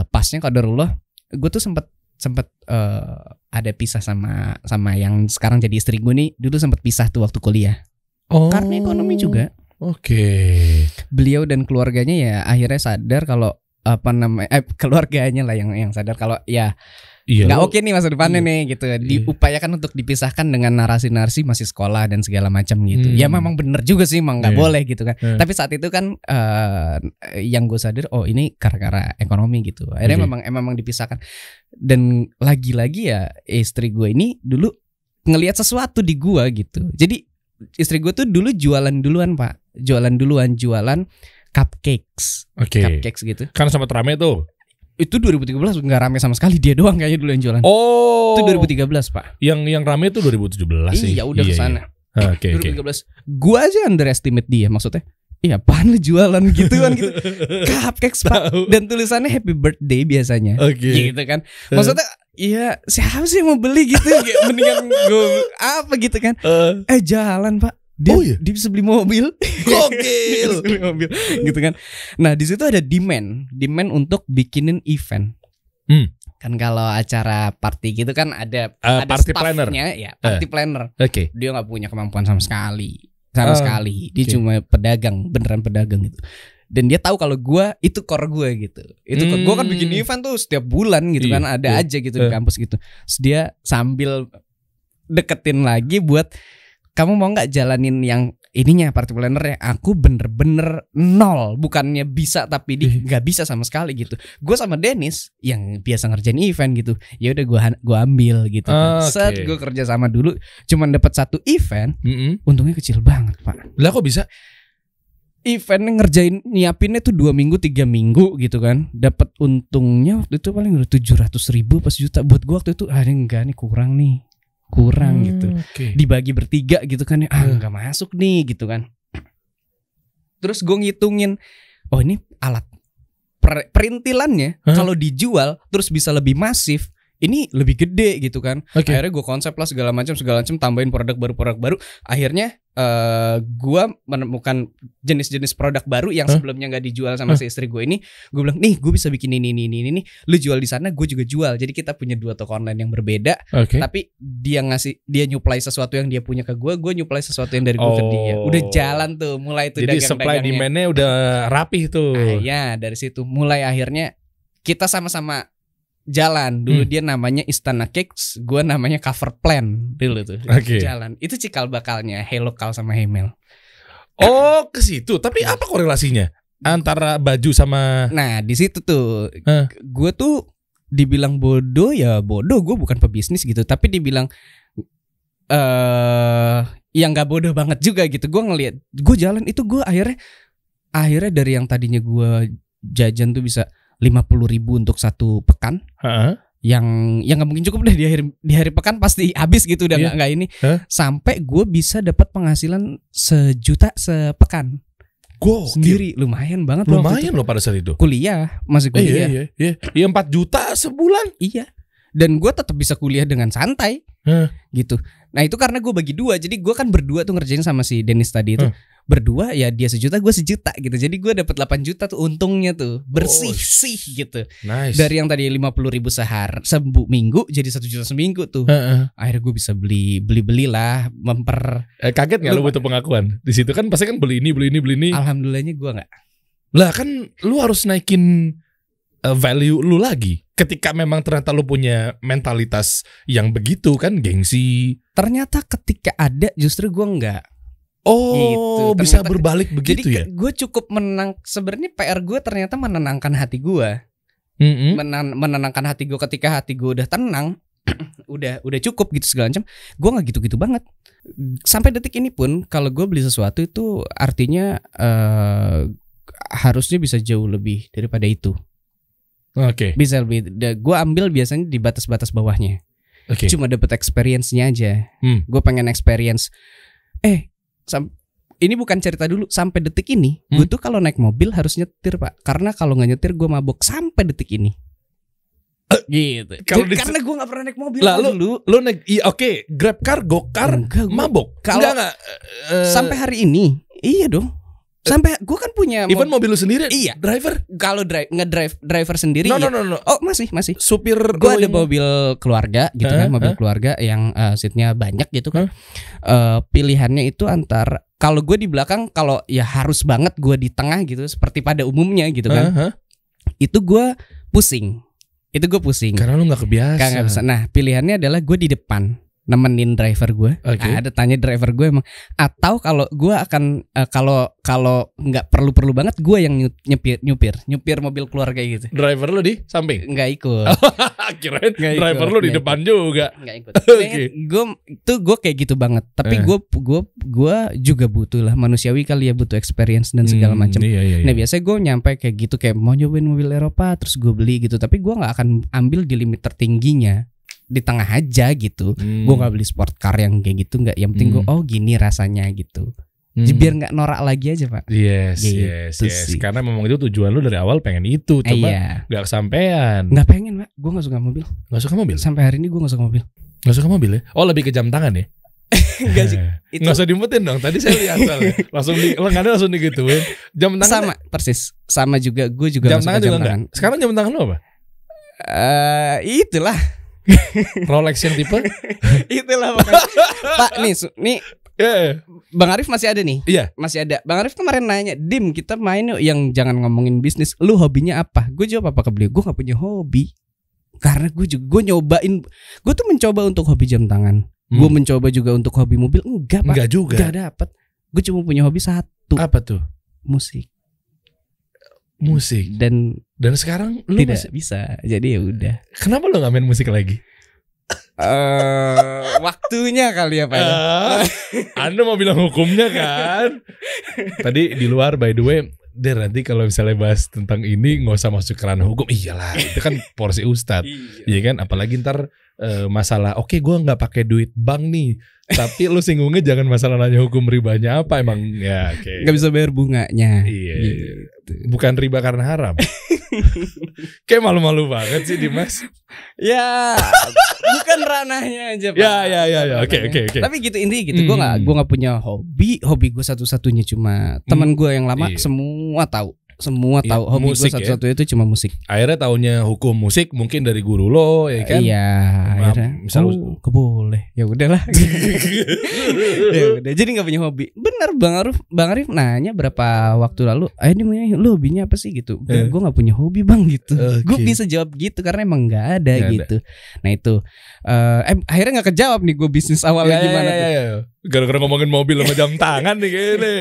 Pasnya qadarullah, gue tuh sempet ada pisah sama yang sekarang jadi istri gue nih. Dulu sempet pisah tuh waktu kuliah. Karena ekonomi juga. Beliau dan keluarganya ya akhirnya sadar kalau keluarganya lah yang sadar kalau ya nggak oke nih masa depannya nih gitu. Diupayakan untuk dipisahkan dengan narasi-narasi masih sekolah dan segala macam gitu. Ya memang bener juga sih, emang nggak boleh gitu kan. Tapi saat itu kan yang gue sadar, ini gara-gara ekonomi gitu. Akhirnya memang dipisahkan. Dan lagi-lagi ya istri gue ini dulu ngelihat sesuatu di gue gitu. Jadi istri gue tuh dulu jualan duluan Pak. Jualan cupcakes. Cupcakes gitu. Kan sempat rame tuh. Itu 2013 nggak rame sama sekali, dia doang kayaknya dulu yang jualan. Itu 2013 Pak. Yang rame itu 2017 sih. Iya udah kesana. 2013. Gua aja underestimate dia, maksudnya. Iya apaan lu jualan gituan gitu. Cupcakes Pak. Dan tulisannya happy birthday biasanya. Gitu kan. Maksudnya iya siapa sih yang mau beli gitu. Mendingan gue apa gitu kan. Jalan Pak. Dia bisa beli mobil. Gokil. Beli mobil gitu kan. Nah di situ ada demand untuk bikinin event. Kan kalau acara party gitu kan ada party planner ya, party planner. Dia nggak punya kemampuan sama sekali. Dia cuma pedagang, beneran pedagang gitu. Dan dia tahu kalau gue itu core gue gitu. Itu gue kan bikin event tuh setiap bulan gitu kan, ada aja gitu di kampus gitu. Terus dia sambil deketin lagi buat, kamu mau nggak jalanin yang ininya party planner ya? Aku bener-bener nol, bukannya bisa tapi nggak bisa sama sekali gitu. Gue sama Dennis yang biasa ngerjain event gitu, ya udah gue ambil gitu. Set gue kerja sama dulu, cuman dapat satu event, untungnya kecil banget Pak. Lah kok bisa? eventnya ngerjain nyiapinnya tuh 2 minggu 3 minggu gitu kan. Dapat untungnya waktu itu paling udah 700.000 pas juta. Buat gua waktu itu enggak nih, kurang gitu. Dibagi bertiga gitu kan ya. Enggak masuk nih gitu kan. Terus gua ngitungin, oh ini alat perintilannya kalau dijual terus bisa lebih masif, ini lebih gede gitu kan. Akhirnya gue konsep lah segala macam tambahin produk baru. Akhirnya gue menemukan jenis-jenis produk baru yang sebelumnya nggak dijual sama si istri gue ini. Gue bilang, nih gue bisa bikin ini, lu jual di sana, gue juga jual. Jadi kita punya 2 toko online yang berbeda. Tapi dia nyuplai sesuatu yang dia punya ke gue nyuplai sesuatu yang dari gue ke dia. Udah jalan tuh, mulai tuh dagang-dagangnya. Jadi supply demand-nya udah rapih tuh. Ya dari situ mulai akhirnya kita sama-sama jalan. Dulu dia namanya Istana Cakes, gue namanya Cover Plan dulu tuh. Jalan. Itu cikal bakalnya Hey Lokal sama Hey Mel. Oh, ke situ. Tapi apa korelasinya antara baju sama? Nah, di situ tuh gue tuh dibilang bodoh, gue bukan pebisnis gitu. Tapi dibilang yang gak bodoh banget juga gitu. Gue ngelihat, gue jalan itu gue akhirnya dari yang tadinya gue jajan tuh bisa 50.000 untuk 1 pekan. Yang nggak mungkin cukup deh di hari pekan pasti habis gitu udah nggak ini. Sampai gue bisa dapat penghasilan 1 juta sepekan. Sendiri lumayan banget. Lumayan loh pada saat itu. Masih kuliah. Iya 4 juta sebulan. Iya. Dan gue tetap bisa kuliah dengan santai. Gitu. Nah itu karena gue bagi 2. Jadi gue kan berdua tuh ngerjain sama si Dennis tadi itu. Berdua ya dia 1 juta gue 1 juta gitu. Jadi gue dapat 8 juta tuh untungnya tuh. Bersih gitu. Nice. Dari yang tadi 50.000 seminggu jadi 1 juta seminggu tuh. Akhirnya gue bisa beli lah kaget gak lu butuh pengakuan? Di situ kan pasti kan beli ini. Alhamdulillahnya gue gak. Lah kan lu harus naikin value lu lagi. Ketika memang ternyata lu punya mentalitas yang begitu kan, gengsi. Ternyata ketika ada justru gue enggak. Gitu. Bisa berbalik begitu. Jadi, ya. Gue cukup menang. Sebenarnya PR gue ternyata menenangkan hati gue. Menenangkan hati gue ketika hati gue udah tenang. udah cukup gitu segala macam. Gue nggak gitu-gitu banget. Sampai detik ini pun kalau gue beli sesuatu itu artinya harusnya bisa jauh lebih daripada itu. Bisa lebih. Gue ambil biasanya di batas-batas bawahnya. Cuma dapat experience-nya aja. Gue pengen experience. Ini bukan cerita dulu. Sampai detik ini gue tuh kalau naik mobil harus nyetir Pak. Karena kalau gak nyetir gue mabok. Sampai detik ini gitu. Karena gue gak pernah naik mobil. Lalu lu naik Grab car, Gokar, mabok? Enggak. Sampai hari ini iya dong. Sampai gue kan punya even mobil lu sendiri. Iya. Driver. Kalau driver sendiri. No. Oh masih. Supir. Gue ada mobil keluarga gitu kan. Mobil keluarga yang seatnya banyak gitu kan. Pilihannya itu antar. Kalau gue di belakang, kalau ya harus banget gue di tengah gitu. Seperti pada umumnya gitu kan. Itu gue pusing. Karena lu gak kebiasa. Gak bisa. Nah pilihannya adalah gue di depan nemenin driver gue. Ada tanya driver gue emang. Atau kalau gue akan kalau nggak perlu banget gue yang nyupir mobil keluarga gitu. Driver lu di samping? Nggak ikut. Kirain driver lu di depan juga. Nggak ikut. Gue kayak gitu banget. Tapi gue juga butuh lah, manusiawi kali ya, butuh experience dan segala macam. Iya. Nah biasanya gue nyampe kayak gitu, kayak mau nyobain mobil Eropa terus gue beli gitu. Tapi gue nggak akan ambil di limit tertingginya. Di tengah aja gitu. Gue gak beli sport car yang kayak gitu. Gak. Yang penting gue gini rasanya gitu. Biar gak norak lagi aja Pak. Yes. Karena memang itu tujuan lu dari awal pengen itu. Coba gak kesampean. Gak pengen Pak. Gue gak suka mobil. Gak suka mobil? Sampai hari ini gue gak suka mobil. Gak suka mobil ya? Oh lebih ke jam tangan ya? Gak sih. Gak usah dimutin dong. Tadi saya lihat langsung lengannya langsung digituin. Jam tangan sama persis. Sama juga. Gue juga jam tangan juga enggak. Sekarang jam tangan lu apa? Itulah Rolex yang tipe itulah Pak. Nih Bang Arif masih ada nih. Iya masih ada. Bang Arif kemarin nanya, Dim kita main yuk yang jangan ngomongin bisnis. Lu hobinya apa? Gue jawab apa ke beliau, gue gak punya hobi. Karena gue nyobain. Gue tuh mencoba untuk hobi jam tangan. Gue mencoba juga untuk hobi mobil. Enggak Pak. Enggak juga. Enggak dapet. Gue cuma punya hobi satu. Apa tuh? Musik. Dan sekarang lu tidak bisa. Jadi ya udah. Kenapa lu gak main musik lagi? Waktunya kali ya Pak. Anda mau bilang hukumnya kan? Tadi di luar by the way, Der nanti kalau misalnya bahas tentang ini nggak usah masuk ke ranah hukum. Iyalah, itu kan porsi ustadz. Iya kan, apalagi ntar masalah oke, gue nggak pakai duit bank nih, tapi lu singgungnya jangan masalah nanya hukum ribanya apa emang ya nggak bisa bayar bunganya. Iya, bukan riba karena haram. Kayak malu-malu banget sih Dimas. Ya bukan ranahnya aja Pak. Ya. Oke. Tapi gitu intinya gitu. Gue nggak punya hobi. Hobi gue satu-satunya cuma teman gue yang lama semua tahu. Hobi gue satu-satunya itu cuma musik. Akhirnya taunya hukum musik mungkin dari guru lo ya kan? Iya. Akhirnya keboleh. Ya udahlah. Ya udah. Jadi nggak punya hobi. Bener Bang Arif nanya berapa waktu lalu. Ini lo hobinya apa sih gitu? Gue nggak punya hobi bang gitu. Gue bisa jawab gitu karena emang nggak ada gitu. Nah itu akhirnya nggak kejawab nih gue bisnis awalnya gimana tuh. Gara-gara ngomongin mobil sama jam tangan nih kayaknya.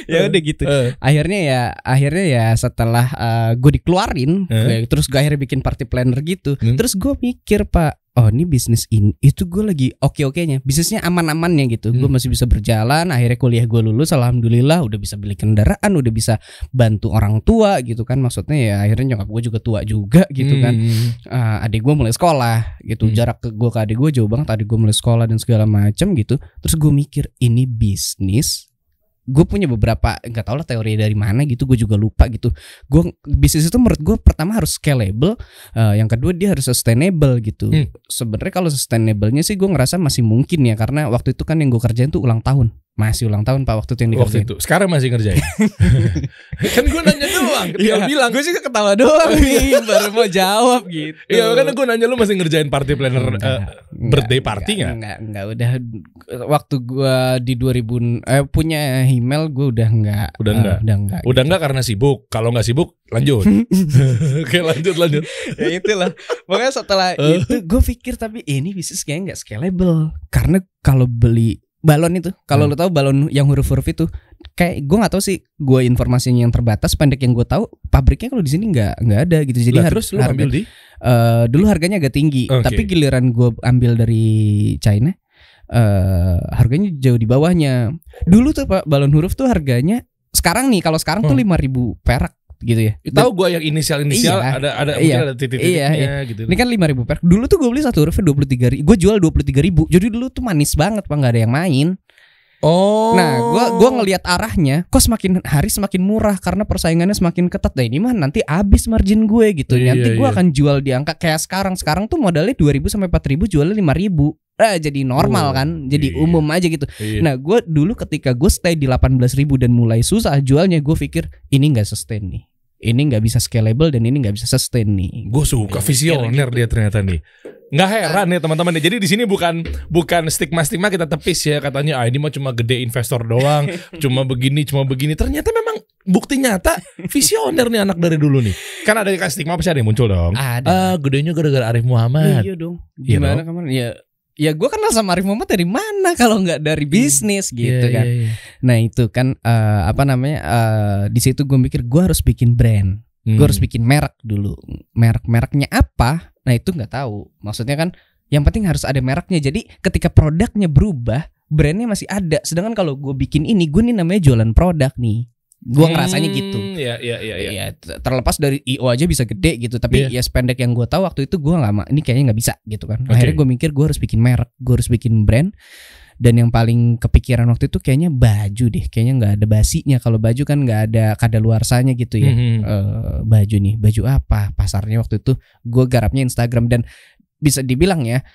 Ya udah gitu. Akhirnya ya setelah gue dikeluarin, terus gue akhirnya bikin party planner gitu. Terus gue mikir Pak, oh ini bisnis ini itu gue lagi oke-okenya, bisnisnya aman-amannya gitu. Gue masih bisa berjalan. Akhirnya kuliah gue lulus, alhamdulillah udah bisa beli kendaraan, udah bisa bantu orang tua gitu kan. Maksudnya ya akhirnya nyokap gue juga tua juga gitu kan. Adik gue mulai sekolah gitu. Jarak gue ke adik gue jauh banget. Adik gue mulai sekolah dan segala macam gitu. Terus gue mikir ini bisnis. Gue punya beberapa, nggak tahu lah teori dari mana gitu, gue juga lupa gitu. Gue bisnis itu menurut gue pertama harus scalable, yang kedua dia harus sustainable gitu. Sebenarnya kalau sustainable-nya sih gue ngerasa masih mungkin ya, karena waktu itu kan yang gue kerjain tuh ulang tahun. Masih ulang tahun Pak waktu itu yang dikerjain. Waktu itu. Sekarang masih ngerjain. Kan gue nanya doang, tinggal bilang. Gue sih ketawa doang nih, baru mau jawab gitu. Iya, karena gue nanya lu masih ngerjain party planner birthday party nggak? Enggak, udah. Waktu gue di 2000 punya email gue udah enggak. Udah enggak karena sibuk. Kalau nggak sibuk lanjut. Oke, lanjut. Ya itulah. Makanya setelah itu gue pikir tapi ini bisnis kayaknya nggak scalable. Karena kalau beli balon itu, kalau lo tahu balon yang huruf-huruf itu, kayak gue nggak tahu sih, gue informasinya yang terbatas, pendek yang gue tahu pabriknya kalau di sini nggak ada gitu. Jadi terus lo ambil di dulu harganya agak tinggi, tapi giliran gue ambil dari China, harganya jauh di bawahnya. Dulu tuh Pak, balon huruf tuh harganya sekarang nih, kalau sekarang tuh 5.000 perak gitu ya. Tahu gue yang inisial ada titik-titiknya gitu. Ini kan 5.000 perak. Dulu tuh gue beli satu hurufnya 23.000. Gue jual 23.000. Jadi dulu tuh manis banget Pak, nggak ada yang main. Oh. Nah, gue ngelihat arahnya, kok semakin hari semakin murah karena persaingannya semakin ketat. Nah ini mah nanti habis margin gue gitu. Nanti gue akan jual di angka kayak sekarang. Sekarang tuh modalnya 2.000 sampai 4.000, jualnya 5.000. Jadi normal kan, jadi umum aja gitu. Nah gue dulu ketika gue stay di 18.000 dan mulai susah jualnya, gue pikir ini nggak sustain nih, ini nggak bisa scalable dan ini nggak bisa sustain nih. Gue suka visioner dia ternyata nih. Nggak heran ya teman-teman. Jadi di sini bukan stigma kita tepis ya, katanya ini mah cuma gede investor doang, cuma begini. Ternyata memang bukti nyata visioner nih anak dari dulu nih. Kan ada stigma pasti ada yang muncul dong. Ada. Gedenya gara-gara Arif Muhammad. Iya dong. Gimana kemarin? Ya gue kenal sama Arif Muhammad dari mana kalau nggak dari bisnis gitu kan. Nah itu kan di situ gue mikir gue harus bikin brand, gue harus bikin merek dulu. Mereknya apa? Nah itu nggak tahu. Maksudnya kan yang penting harus ada mereknya. Jadi ketika produknya berubah, brandnya masih ada. Sedangkan kalau gue bikin ini, gue nih namanya jualan produk nih. Gue ngerasanya gitu. Iya. Terlepas dari IO aja bisa gede gitu. Tapi ya sependek yang gue tahu waktu itu gue ini kayaknya nggak bisa gitu kan. Akhirnya gue mikir gue harus bikin merek, gue harus bikin brand. Dan yang paling kepikiran waktu itu kayaknya baju deh. Kayaknya nggak ada basinya. Kalau baju kan nggak ada kadaluarsanya gitu ya. Baju apa? Pasarnya waktu itu gue garapnya Instagram. Dan bisa dibilang ya,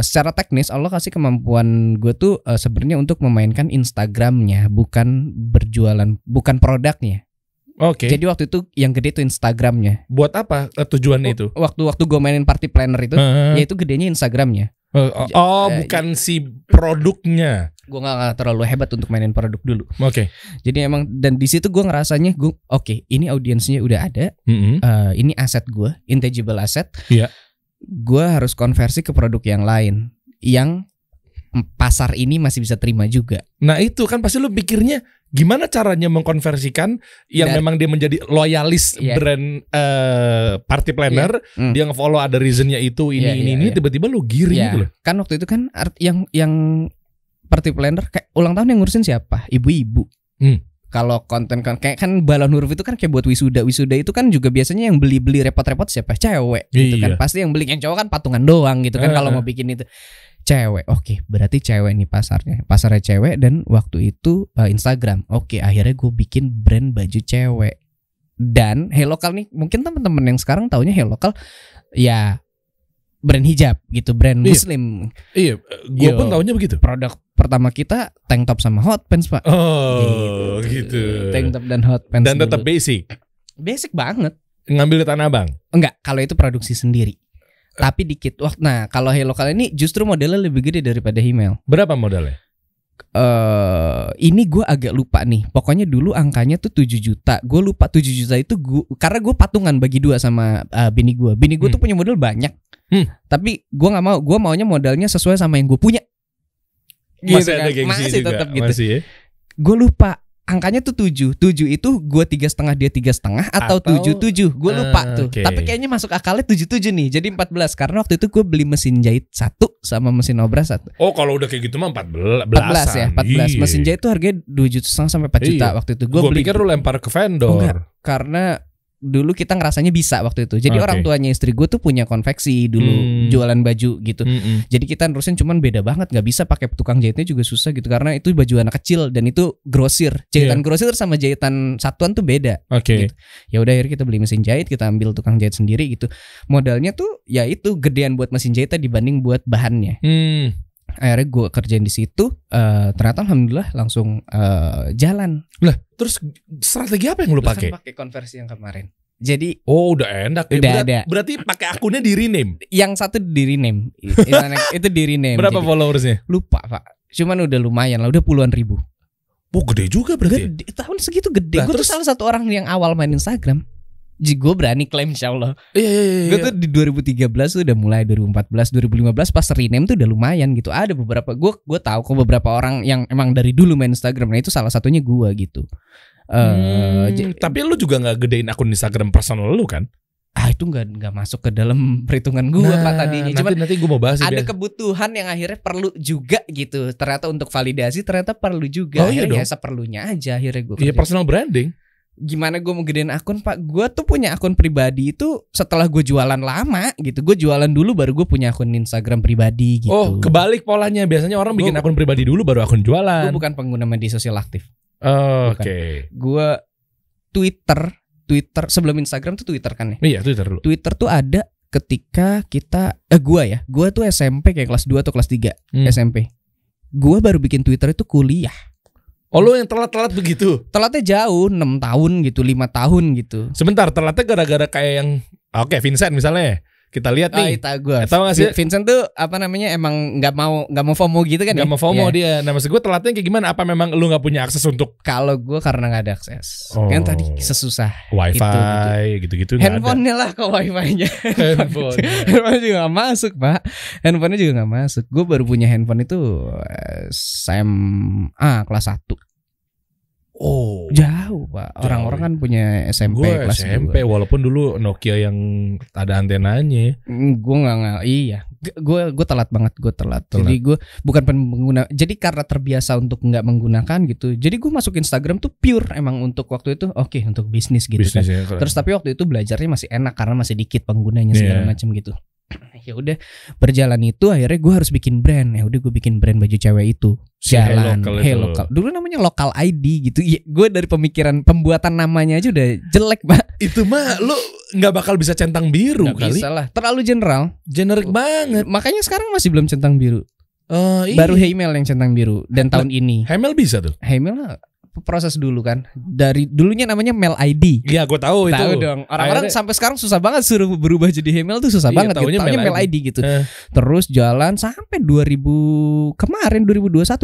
secara teknis Allah kasih kemampuan gue tuh sebenarnya untuk memainkan Instagramnya, bukan berjualan, bukan produknya. Jadi waktu itu yang gede tuh Instagramnya. Buat apa tujuannya itu? Waktu gue mainin party planner itu, yaitu gedenya Instagramnya. Bukan si produknya. Gue nggak terlalu hebat untuk mainin produk dulu. Jadi emang, dan di situ gue ngerasanya gue ini audiensnya udah ada, ini aset gue, intangible asset. Gue harus konversi ke produk yang lain yang pasar ini masih bisa terima juga. Nah itu kan pasti lu pikirnya gimana caranya mengkonversikan yang memang dia menjadi loyalis brand party planner, dia nge-follow ada reasonnya itu ini tiba-tiba lu giring gitu loh. Kan waktu itu kan yang party planner kayak ulang tahun yang ngurusin siapa? Ibu-ibu. Kalau konten kan kayak kan balon huruf itu kan kayak buat wisuda itu kan juga biasanya yang beli repot-repot siapa? Cewek gitu kan. Pasti yang beli, yang cowok kan patungan doang gitu kan kalau mau bikin itu. Cewek. Oke, berarti cewek nih pasarnya cewek, dan waktu itu Instagram. Oke, akhirnya gue bikin brand baju cewek. Dan Hellocal nih, mungkin teman-teman yang sekarang taunya Hellocal ya brand hijab gitu, brand muslim. Iya, gue pun taunya begitu. Produk pertama kita tank top sama hot pants, Pak. Oh, gitu. Tank top dan hot pants. Dan tetap basic. Basic banget. Ngambil di Tanah Abang? Enggak, kalau itu produksi sendiri. Tapi dikit. Wah, nah kalau Hellocal ini justru modelnya lebih gede daripada Himmel. Berapa modalnya? Ini gue agak lupa nih. Pokoknya dulu angkanya tuh 7 juta. Gue lupa 7 juta itu karena gue patungan bagi 2 sama bini gue. Bini gue tuh punya modal banyak. Tapi gue nggak mau. Gue maunya modalnya sesuai sama yang gue punya. Masih ada gengsi masih juga. tetap gitu. Masih ya? Gue lupa. Angkanya tuh 7 itu gue 3,5 dia 3,5 atau 7 gue lupa tuh. Okay. Tapi kayaknya masuk akalnya 7 nih. Jadi 14 karena waktu itu gue beli mesin jahit 1 sama mesin obras 1. Oh, kalau udah kayak gitu mah 14 ya, 14. Mesin jahit tuh harganya 2,5 juta sampai 4 juta waktu itu. Gue pikir lu lempar ke vendor. Enggak, karena dulu kita ngerasanya bisa waktu itu. Jadi orang tuanya istri gue tuh punya konveksi dulu, jualan baju gitu. Jadi kita nerusin, cuman beda banget, nggak bisa pakai tukang jahitnya juga susah gitu karena itu baju anak kecil dan itu grosir. Jahitan grosir sama jahitan satuan tuh beda. Gitu. Ya udah akhirnya kita beli mesin jahit, kita ambil tukang jahit sendiri gitu. Modalnya tuh ya itu gedean buat mesin jahitnya dibanding buat bahannya. Akhirnya gue kerjain di situ, ternyata alhamdulillah langsung jalan. Lah, terus strategi apa yang lu pakai? Pakai konversi yang kemarin. Jadi udah enak. Udah ada. Berarti pakai akunnya di rename. Yang satu di rename. Itu di rename. Berapa followersnya? Lupa, Pak. Cuman udah lumayan lah, udah puluhan ribu. Oh, gede juga berarti. Gede, tahun segitu gede. Gue tuh salah satu orang yang awal main Instagram. Jadi gue berani klaim, insya Allah. Gue tuh di 2013 tuh udah mulai, 2014, 2015 pas rename tuh udah lumayan gitu. Ada beberapa, gue tahu kok beberapa orang yang emang dari dulu main Instagram. Nah itu salah satunya gue gitu. Tapi lu juga nggak gedein akun Instagram personal lu kan? Itu nggak masuk ke dalam perhitungan gue Pak tadinya. Cuman nanti gue mau bahas. Ada kebutuhan yang akhirnya perlu juga gitu. Ternyata untuk validasi ternyata perlu juga. Akhirnya ya seperlunya aja akhirnya gue. Iya, personal branding. Gimana gue mau gedein akun, Pak? Gue tuh punya akun pribadi itu setelah gue jualan lama gitu. Gue jualan dulu baru gue punya akun Instagram pribadi gitu. Oh, kebalik polanya. Biasanya orang bikin akun pribadi dulu baru akun jualan. Gue bukan pengguna media sosial aktif. Oke. Gue Twitter sebelum Instagram tuh Twitter kan ya? Iya, Twitter dulu. Twitter tuh ada ketika kita gue tuh SMP kayak kelas 2 atau kelas 3 SMP. Gue baru bikin Twitter itu kuliah. Oh, lu yang telat-telat begitu? Telatnya jauh, 6 tahun gitu, 5 tahun gitu. Sebentar, telatnya gara-gara kayak yang Vincent misalnya. Kita lihat nih. Tahu gak sih? Vincent tuh apa namanya, emang nggak mau FOMO gitu kan? Nggak mau FOMO dia. Nah, maksud gue telatnya kayak gimana? Apa memang lu nggak punya akses untuk? Kalau gue karena nggak ada akses. Kan tadi sesusah. Wifi gitu-gitu. Handphonenya lah kok wifi-nya. Handphone juga nggak masuk, Pak. Handphonenya juga nggak masuk. Gue baru punya handphone itu SMA kelas 1. Oh, jauh, Pak. Orang-orang kan punya SMP kelas 2. SMP walaupun dulu Nokia yang ada antenanya. Gue nggak. Iya. Gue telat banget. Jadi gue bukan pengguna. Jadi karena terbiasa untuk nggak menggunakan gitu. Jadi gue masuk Instagram tuh pure emang untuk waktu itu untuk bisnis gitu kan. Ya, terus tapi waktu itu belajarnya masih enak karena masih dikit penggunanya segala macam gitu. Ya udah berjalan itu akhirnya gue harus bikin brand. Ya udah gue bikin brand baju cewek itu. Jalan Hellocal. Dulu namanya Local ID gitu. Ya, gue dari pemikiran pembuatan namanya aja udah jelek, Pak. Itu mah lu nggak bakal bisa centang biru gak kali. Bisa lah. Terlalu general. Generik banget. Makanya sekarang masih belum centang biru. Baru Himmel yang centang biru dan tahun ini. Himmel bisa tuh. Himmel proses dulu kan. Dari dulunya namanya Mel ID. Iya, gue tahu itu. Tahu dong. Orang-orang sampai sekarang susah banget suruh berubah jadi Himmel tuh susah banget. Taunya Mel ID gitu. Terus jalan sampai 2021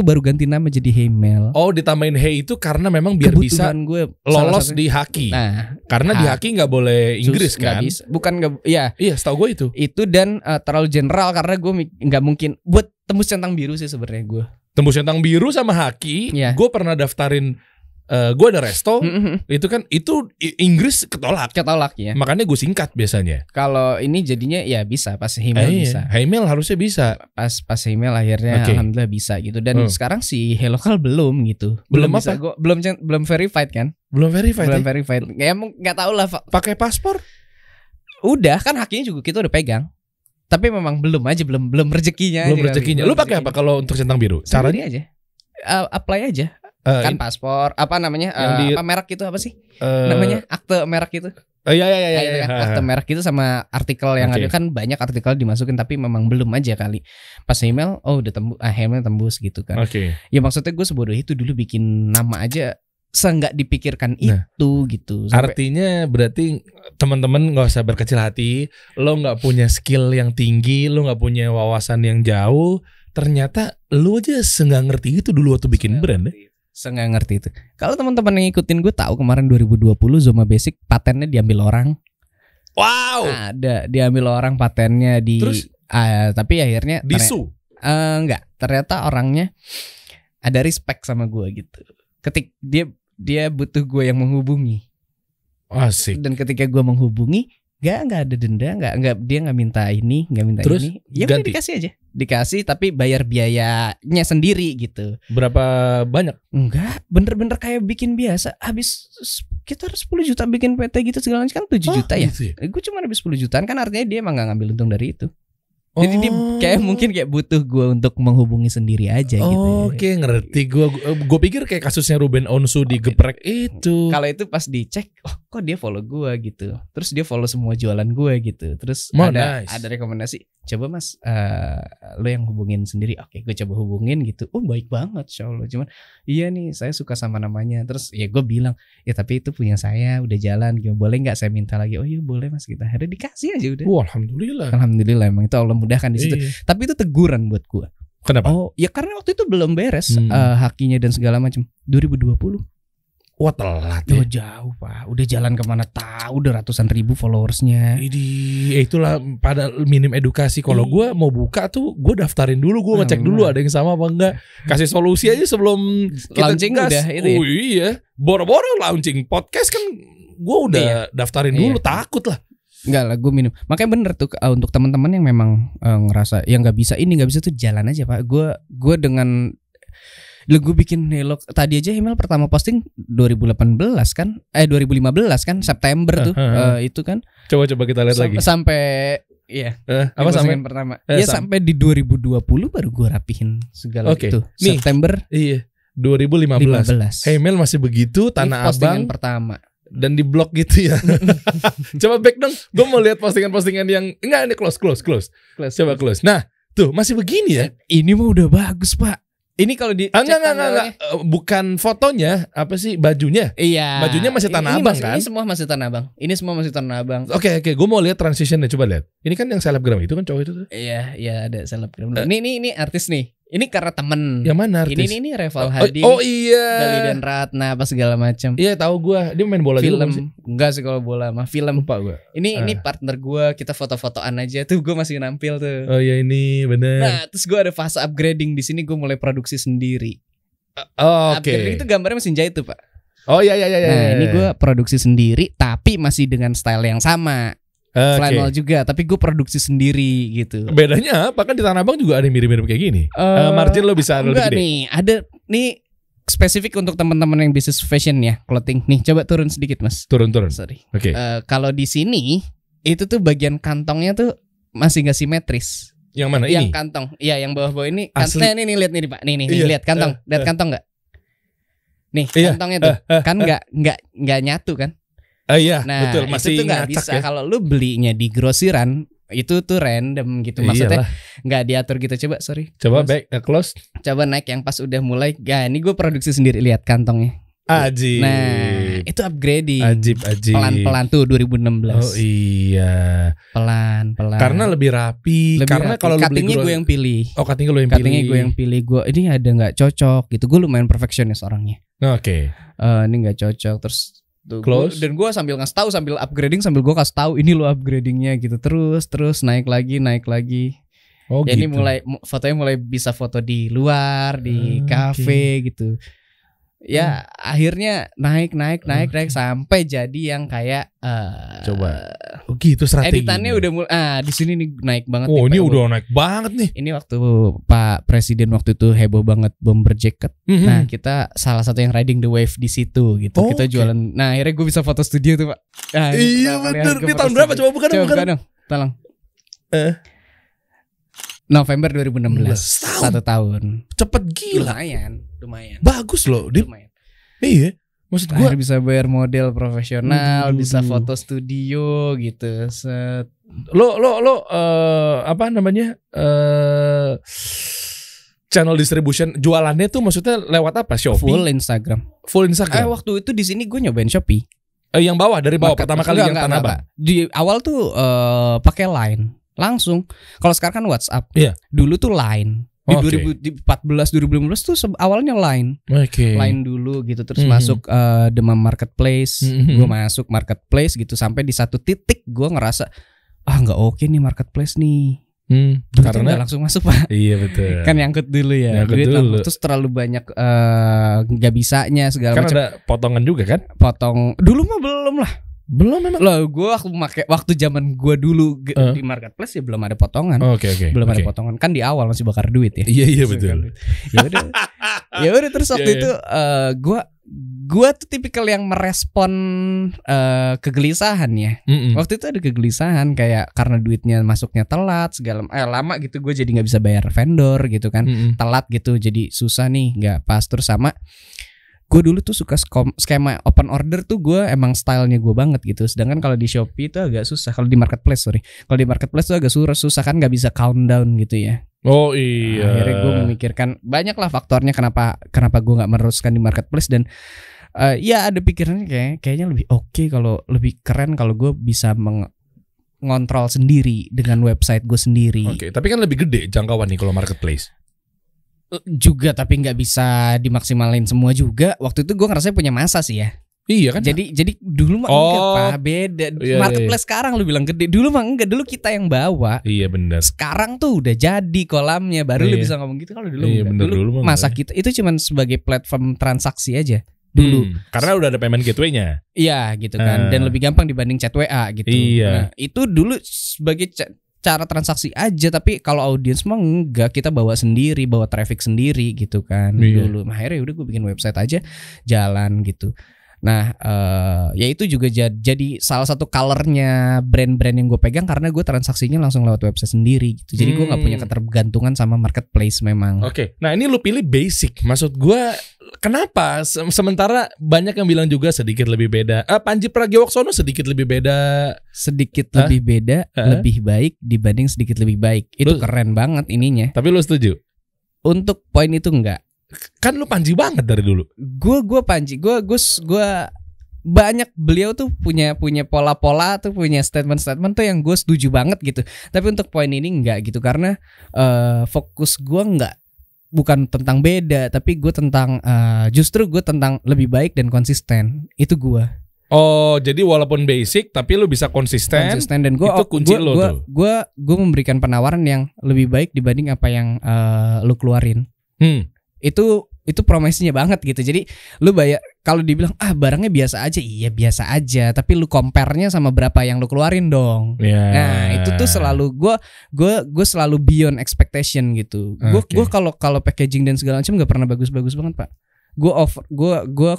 baru ganti nama jadi Himmel. Oh, ditambahin Hey itu karena memang biar bisa gue lolos di Haki. Nah, karena di Haki nggak boleh Inggris kan? Bukan nggak. Iya. Iya, setahu gue itu. Itu dan terlalu general karena gue nggak mungkin buat tembus centang biru sih sebenarnya gue. Tembus centang biru sama Haki, gue pernah daftarin gue ada resto, itu kan itu Inggris ketolak. ya. Makanya gue singkat biasanya. Kalau ini jadinya ya bisa pas email bisa. Email harusnya bisa. Pas email akhirnya alhamdulillah bisa gitu. Dan sekarang si HelloCal belum gitu. Belum bisa. apa? Belum verified kan? Belum verified. Belum verified. Ya nggak tahu lah. Pakai paspor? Udah kan haknya juga kita udah pegang. Tapi memang belum rezekinya. Belum rezekinya. Lu pakai apa kalau untuk centang biru? Caranya aja. Apply aja. Kan paspor apa namanya apa merek itu apa sih namanya akte merek itu iya. Kan, akte merek itu sama artikel yang ada kan banyak artikel dimasukin tapi memang belum aja kali pas email udah email tembus gitu kan. Ya maksudnya gue sebodoh itu dulu bikin nama aja nggak dipikirkan itu gitu. Artinya berarti teman-teman nggak usah berkecil hati. Lo nggak punya skill yang tinggi, lo nggak punya wawasan yang jauh. Ternyata lo aja nggak ngerti itu dulu waktu bikin brand. Saya nggak ngerti itu. Kalau teman-teman yang ngikutin gue tahu kemarin 2020 Zoma Basic patennya diambil orang. Wow. Ada diambil orang patennya di. Terus? Tapi akhirnya disu. Enggak. Ternyata orangnya ada respect sama gue gitu. Ketik dia butuh gue yang menghubungi. Asik. Dan ketika gue menghubungi, nggak ada denda, nggak dia nggak minta ini, nggak minta terus, ini. Ya udah dikasih tapi bayar biayanya sendiri gitu. Berapa banyak? Enggak, bener-bener kayak bikin biasa. Habis kita harus 10 juta bikin PT gitu segala macam kan 7 juta ya. Gitu ya? Gue cuma habis 10 jutaan kan artinya dia emang nggak ngambil untung dari itu. Jadi dia kayak mungkin kayak butuh gue untuk menghubungi sendiri aja gitu. Oke, ngerti gue. Gue pikir kayak kasusnya Ruben Onsu digeprek itu. Kalau itu pas dicek, kok dia follow gue gitu. Terus dia follow semua jualan gue gitu. Terus ada rekomendasi, coba mas, lo yang hubungin sendiri. Oke, gue coba hubungin gitu. Baik banget, insya Allah. Cuman iya nih, saya suka sama namanya. Terus ya gue bilang, ya tapi itu punya saya, udah jalan. Boleh nggak saya minta lagi? Oh iya boleh mas, kita akhirnya dikasih aja udah. Alhamdulillah emang itu Allah mudahkan di situ. Iya. Tapi itu teguran buat gua. Kenapa? Ya karena waktu itu belum beres hakinya dan segala macam. 2020. Wah telat ya. Jauh pak. Udah jalan kemana tahu. Udah ratusan ribu followersnya. Itulah pada minim edukasi. Kalau gua mau buka tuh gua daftarin dulu. Gua ngecek dulu ada yang sama apa enggak. Kasih solusi aja sebelum kita launching gas. Udah itu ya? Iya. Boro-boro launching podcast kan gua udah daftarin dulu. Takut lah. Enggak lah, gue minum. Makanya bener tuh untuk teman-teman yang memang ngerasa yang nggak bisa tuh jalan aja pak. Gue dengan gue bikin Hello tadi aja email pertama posting 2018 kan, 2015 kan September tuh itu kan. Coba kita lihat lagi. Sampai apa sampai pertama? Sampai di 2020 baru gue rapihin segala itu. Nih, September. Iya. 2015. Email masih begitu, Tanah Abang pertama. Dan di blog gitu ya. Coba back dong. Gue mau lihat postingan-postingan yang enggak, ini close. Coba close. Nah, tuh masih begini ya. Ini mah udah bagus, Pak. Ini kalau di enggak. Bukan fotonya, apa sih bajunya? Iya. Bajunya masih Tanah Abang kan? Ini semua masih Tanah Abang. Oke. Gue mau lihat transitionnya, coba lihat. Ini kan yang selebgram itu kan cowok itu tuh. Iya, ada selebgram. Ini artis nih. Ini karena temen. Yang mana artis? Ini Reval Hadi. Oh iya. Gali dan Ratna apa segala macam. Iya tahu gue. Dia main bola film. Juga enggak sih kalau bola mah film. Lupa gue. Ini partner gue. Kita foto-fotoan aja tuh. Gue masih nampil tuh. Oh iya ini bener. Nah terus gue ada fase upgrading di sini. Gue mulai produksi sendiri. Oke. Upgrading itu gambarnya mesin jahit tuh pak. Oh iya. Nah ini gue produksi sendiri. Tapi masih dengan style yang sama. Flannel juga, tapi gue produksi sendiri gitu. Bedanya apa? Kan di Tanah Abang juga ada yang mirip-mirip kayak gini. Margin lo bisa lebih gede. Nih, ada nih spesifik untuk teman-teman yang bisnis fashion ya, clothing. Nih, coba turun sedikit, Mas. Turun. Sorry. Oke. Kalau di sini itu tuh bagian kantongnya tuh masih nggak simetris. Yang mana yang ini? Yang kantong. Iya, yang bawah-bawah ini. Kantongnya nih lihat nih, Pak. Nih, lihat kantong. Lihat kantong nggak? Nih, kantongnya tuh. Kan nggak nyatu kan? Iya, nah, betul. Masih itu tuh nggak bisa. Kalau lu belinya di grosiran itu tuh random gitu. Maksudnya nggak diatur gitu. Coba back close. Coba naik yang pas udah mulai. Ini gue produksi sendiri, lihat kantongnya. Ajib. Nah itu upgrading. Ajib. Pelan-pelan tuh 2016. Oh iya. Pelan. Karena lebih rapi. Karena kalau lu beli cuttingnya gue yang pilih. Oh cuttingnya lu yang pilih. Cuttingnya gue yang pilih. Gue ini ada nggak cocok gitu. Gue lumayan perfectionist orangnya. Oke. Ini nggak cocok terus. Close. Dan gue sambil ngasih tahu, sambil upgrading, sambil gue kasih tahu ini lo upgradingnya gitu terus naik lagi. Oh ya, gitu. Ini fotonya mulai bisa foto di luar, di kafe gitu. Ya akhirnya naik sampai jadi yang kayak Coba. Oh gitu strategi. editannya udah mulai di sini nih naik banget. Oh nih, ini Pak. udah naik banget nih. Ini waktu Pak Presiden waktu itu heboh banget bomber jacket. Nah kita salah satu yang riding the wave di situ gitu. Oh, Kita jualan. Nah akhirnya gue bisa foto studio tuh Pak. Nah, Iya bener. Ini tahun berapa? Coba bukan dong. Tolong. November 2016. 1 tahun. Cepet gila. Lumayan. Bagus loh, Dim. Lumayan. Iya. Maksud gua Akhirnya bisa bayar model profesional, bisa foto studio gitu. Set. lo apa namanya? Channel distribution jualannya tuh maksudnya lewat apa? Shopee. Full Instagram. Instagram. Waktu itu di sini gue nyobain Shopee. Yang bawah dari bawah pertama kali yang Tanah Abang. Di awal tuh pakai Line langsung. Kalau sekarang kan WhatsApp. Iya. Dulu tuh Line. Di 2014 2015 tuh awalnya Line. Oke. Line dulu gitu terus masuk Demam Marketplace. Gue masuk Marketplace gitu sampai di satu titik gue ngerasa nggak oke nih Marketplace nih. Karena Karena langsung masuk Pak. iya betul. Kan nyangkut dulu ya. Nyangkut Duit dulu. terus terlalu banyak nggak bisanya segala Kan macam. ada potongan juga kan? Potong. Dulu mah belum lah. Belum memang. Loh, gue waktu zaman gue dulu di Marketplace ya belum ada potongan. Oke. Belum ada potongan. Kan di awal masih bakar duit ya. Iya betul. Ya udah terus waktu Iya, itu gue tuh tipikal yang merespon kegelisahan ya. Waktu itu ada kegelisahan kayak karena duitnya masuknya telat lama gitu gue jadi nggak bisa bayar vendor gitu kan. Telat gitu jadi susah nih nggak pas. Terus sama gue dulu tuh suka skema open order tuh gue emang stylenya gue banget gitu. Sedangkan kalau di Shopee itu agak susah. Kalau di Marketplace kalau di Marketplace tuh agak susah kan nggak bisa countdown gitu ya. Oh iya. Akhirnya gue memikirkan banyak lah faktornya kenapa gue nggak meneruskan di Marketplace dan ya ada pikirannya kayaknya lebih oke kalau lebih keren kalau gue bisa mengontrol sendiri dengan website gue sendiri. Oke, tapi kan lebih gede jangkauan nih kalau Marketplace. Juga tapi nggak bisa dimaksimalin semua juga. Waktu itu gue ngerasa punya masa sih ya. Iya kan? Jadi dulu mah enggak Pak, beda. Iya, Marketplace sekarang lu bilang gede. Dulu mah enggak, dulu kita yang bawa. Iya benar. Sekarang tuh udah jadi kolamnya, baru lu bisa ngomong gitu. Kalau dulu Iya, enggak. bener, dulu mah masa enggak. kita itu cuman sebagai platform transaksi aja dulu. Karena udah ada payment gateway-nya. Iya gitu kan. Dan lebih gampang dibanding chat WA gitu. Iya. Nah, itu dulu sebagai cara transaksi aja, tapi kalau audiens mah enggak, kita bawa sendiri, bawa traffic sendiri gitu kan. Iya. Dulu akhirnya udah gue bikin website aja jalan gitu. Nah ya itu juga jadi salah satu colornya brand-brand yang gue pegang karena gue transaksinya langsung lewat website sendiri gitu. Jadi gue gak punya ketergantungan sama marketplace memang. Oke. Nah ini lu pilih basic. Maksud gue kenapa? Sementara banyak yang bilang juga sedikit lebih beda. Panji Pragiwaksono sedikit lebih beda. Sedikit lebih beda, lebih baik dibanding sedikit lebih baik. Itu keren banget ininya. Tapi lu setuju? Untuk poin itu enggak. Kan lu Panji banget dari dulu. Gue Panji, gue banyak beliau tuh punya pola-pola tuh, punya statement tuh yang gue setuju banget gitu. Tapi untuk poin ini enggak gitu karena fokus gue bukan tentang beda, tapi gue tentang justru gue tentang lebih baik dan konsisten. Itu gue. Oh, jadi walaupun basic tapi lu bisa konsisten dan gue itu kunci lo tuh. Gue memberikan penawaran yang lebih baik dibanding apa yang lu keluarin. Itu promesinya banget gitu. Jadi lu bayar, kalau dibilang barangnya biasa aja, iya biasa aja, tapi lu compare-nya sama berapa yang lu keluarin dong. Nah itu tuh selalu gue selalu beyond expectation gitu. Gue kalau packaging dan segala macam nggak pernah bagus-bagus banget Pak. Gue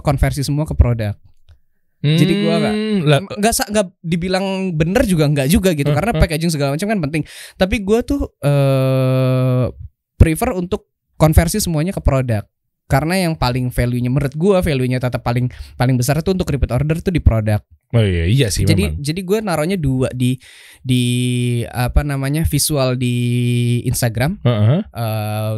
konversi semua ke produk. Jadi gue nggak dibilang bener juga nggak juga gitu karena packaging segala macam kan penting. Tapi gue tuh prefer untuk konversi semuanya ke produk. Karena yang paling value-nya tetap paling besar itu untuk repeat order tuh di produk. Oh iya sih memang. Jadi gue naruhnya 2 di apa namanya visual di Instagram.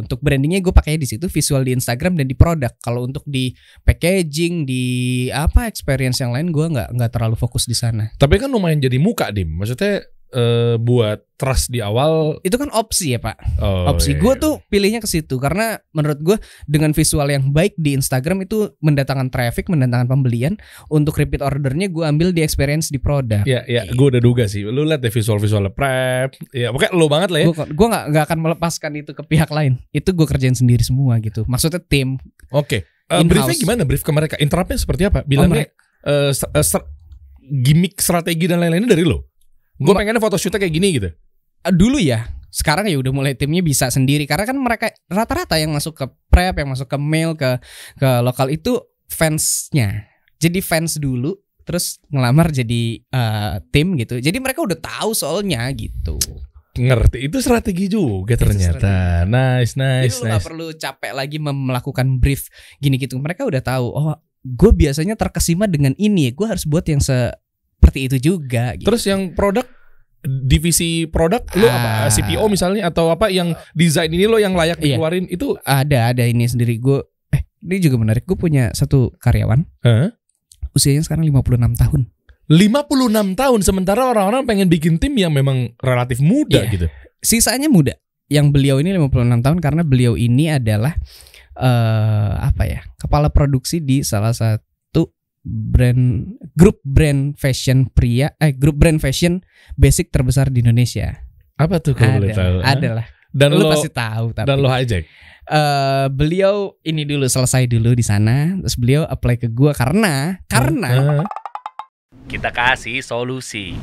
Untuk brandingnya gue pakainya di situ, visual di Instagram dan di produk. Kalau untuk di packaging, di experience yang lain gue nggak terlalu fokus di sana. Tapi kan lumayan jadi muka Dim. Maksudnya buat trust di awal itu kan opsi ya Pak. Opsi gue tuh pilihnya ke situ karena menurut gue dengan visual yang baik di Instagram itu mendatangkan traffic, mendatangkan pembelian. Untuk repeat ordernya gue ambil di experience di produk. Ya gue udah duga sih. Lu lihat deh visual prep. Ya pokoknya lo banget lah ya. Gue nggak akan melepaskan itu ke pihak lain. Itu gue kerjain sendiri semua gitu. Maksudnya tim. Oke. Briefnya in-house. gimana? Brief ke mereka, interruptnya seperti apa? Bilangnya gimmick, strategi dan lain-lainnya dari lo. Gue pengennya photoshootnya kayak gini gitu. Dulu ya, sekarang ya udah mulai timnya bisa sendiri karena kan mereka rata-rata yang masuk ke prep, yang masuk ke mail, ke lokal itu fansnya. Jadi fans dulu terus ngelamar jadi tim gitu. Jadi mereka udah tahu soalnya gitu. Ngerti, itu strategi juga ternyata. Nice. Jadi lu gak perlu capek lagi melakukan brief gini gitu. Mereka udah tahu, oh gue biasanya terkesima dengan ini, gue harus buat yang seperti itu juga gitu. Terus yang produk, divisi produk lu apa? CPO misalnya atau apa yang desain ini lo yang layak dikeluarin itu? Ada ini sendiri gue. Ini juga menarik, gue punya satu karyawan. Usianya sekarang 56 tahun. 56 tahun, sementara orang-orang pengen bikin tim yang memang relatif muda gitu. Sisanya muda. Yang beliau ini 56 tahun karena beliau ini adalah kepala produksi di salah satu grup brand fashion basic terbesar di Indonesia. Apa tuh kalau boleh tahu? Adalah. Dan lu lo pasti tahu tapi. Dan lo hijack. Beliau ini dulu selesai dulu di sana, terus beliau apply ke gua karena Kita kasih solusi.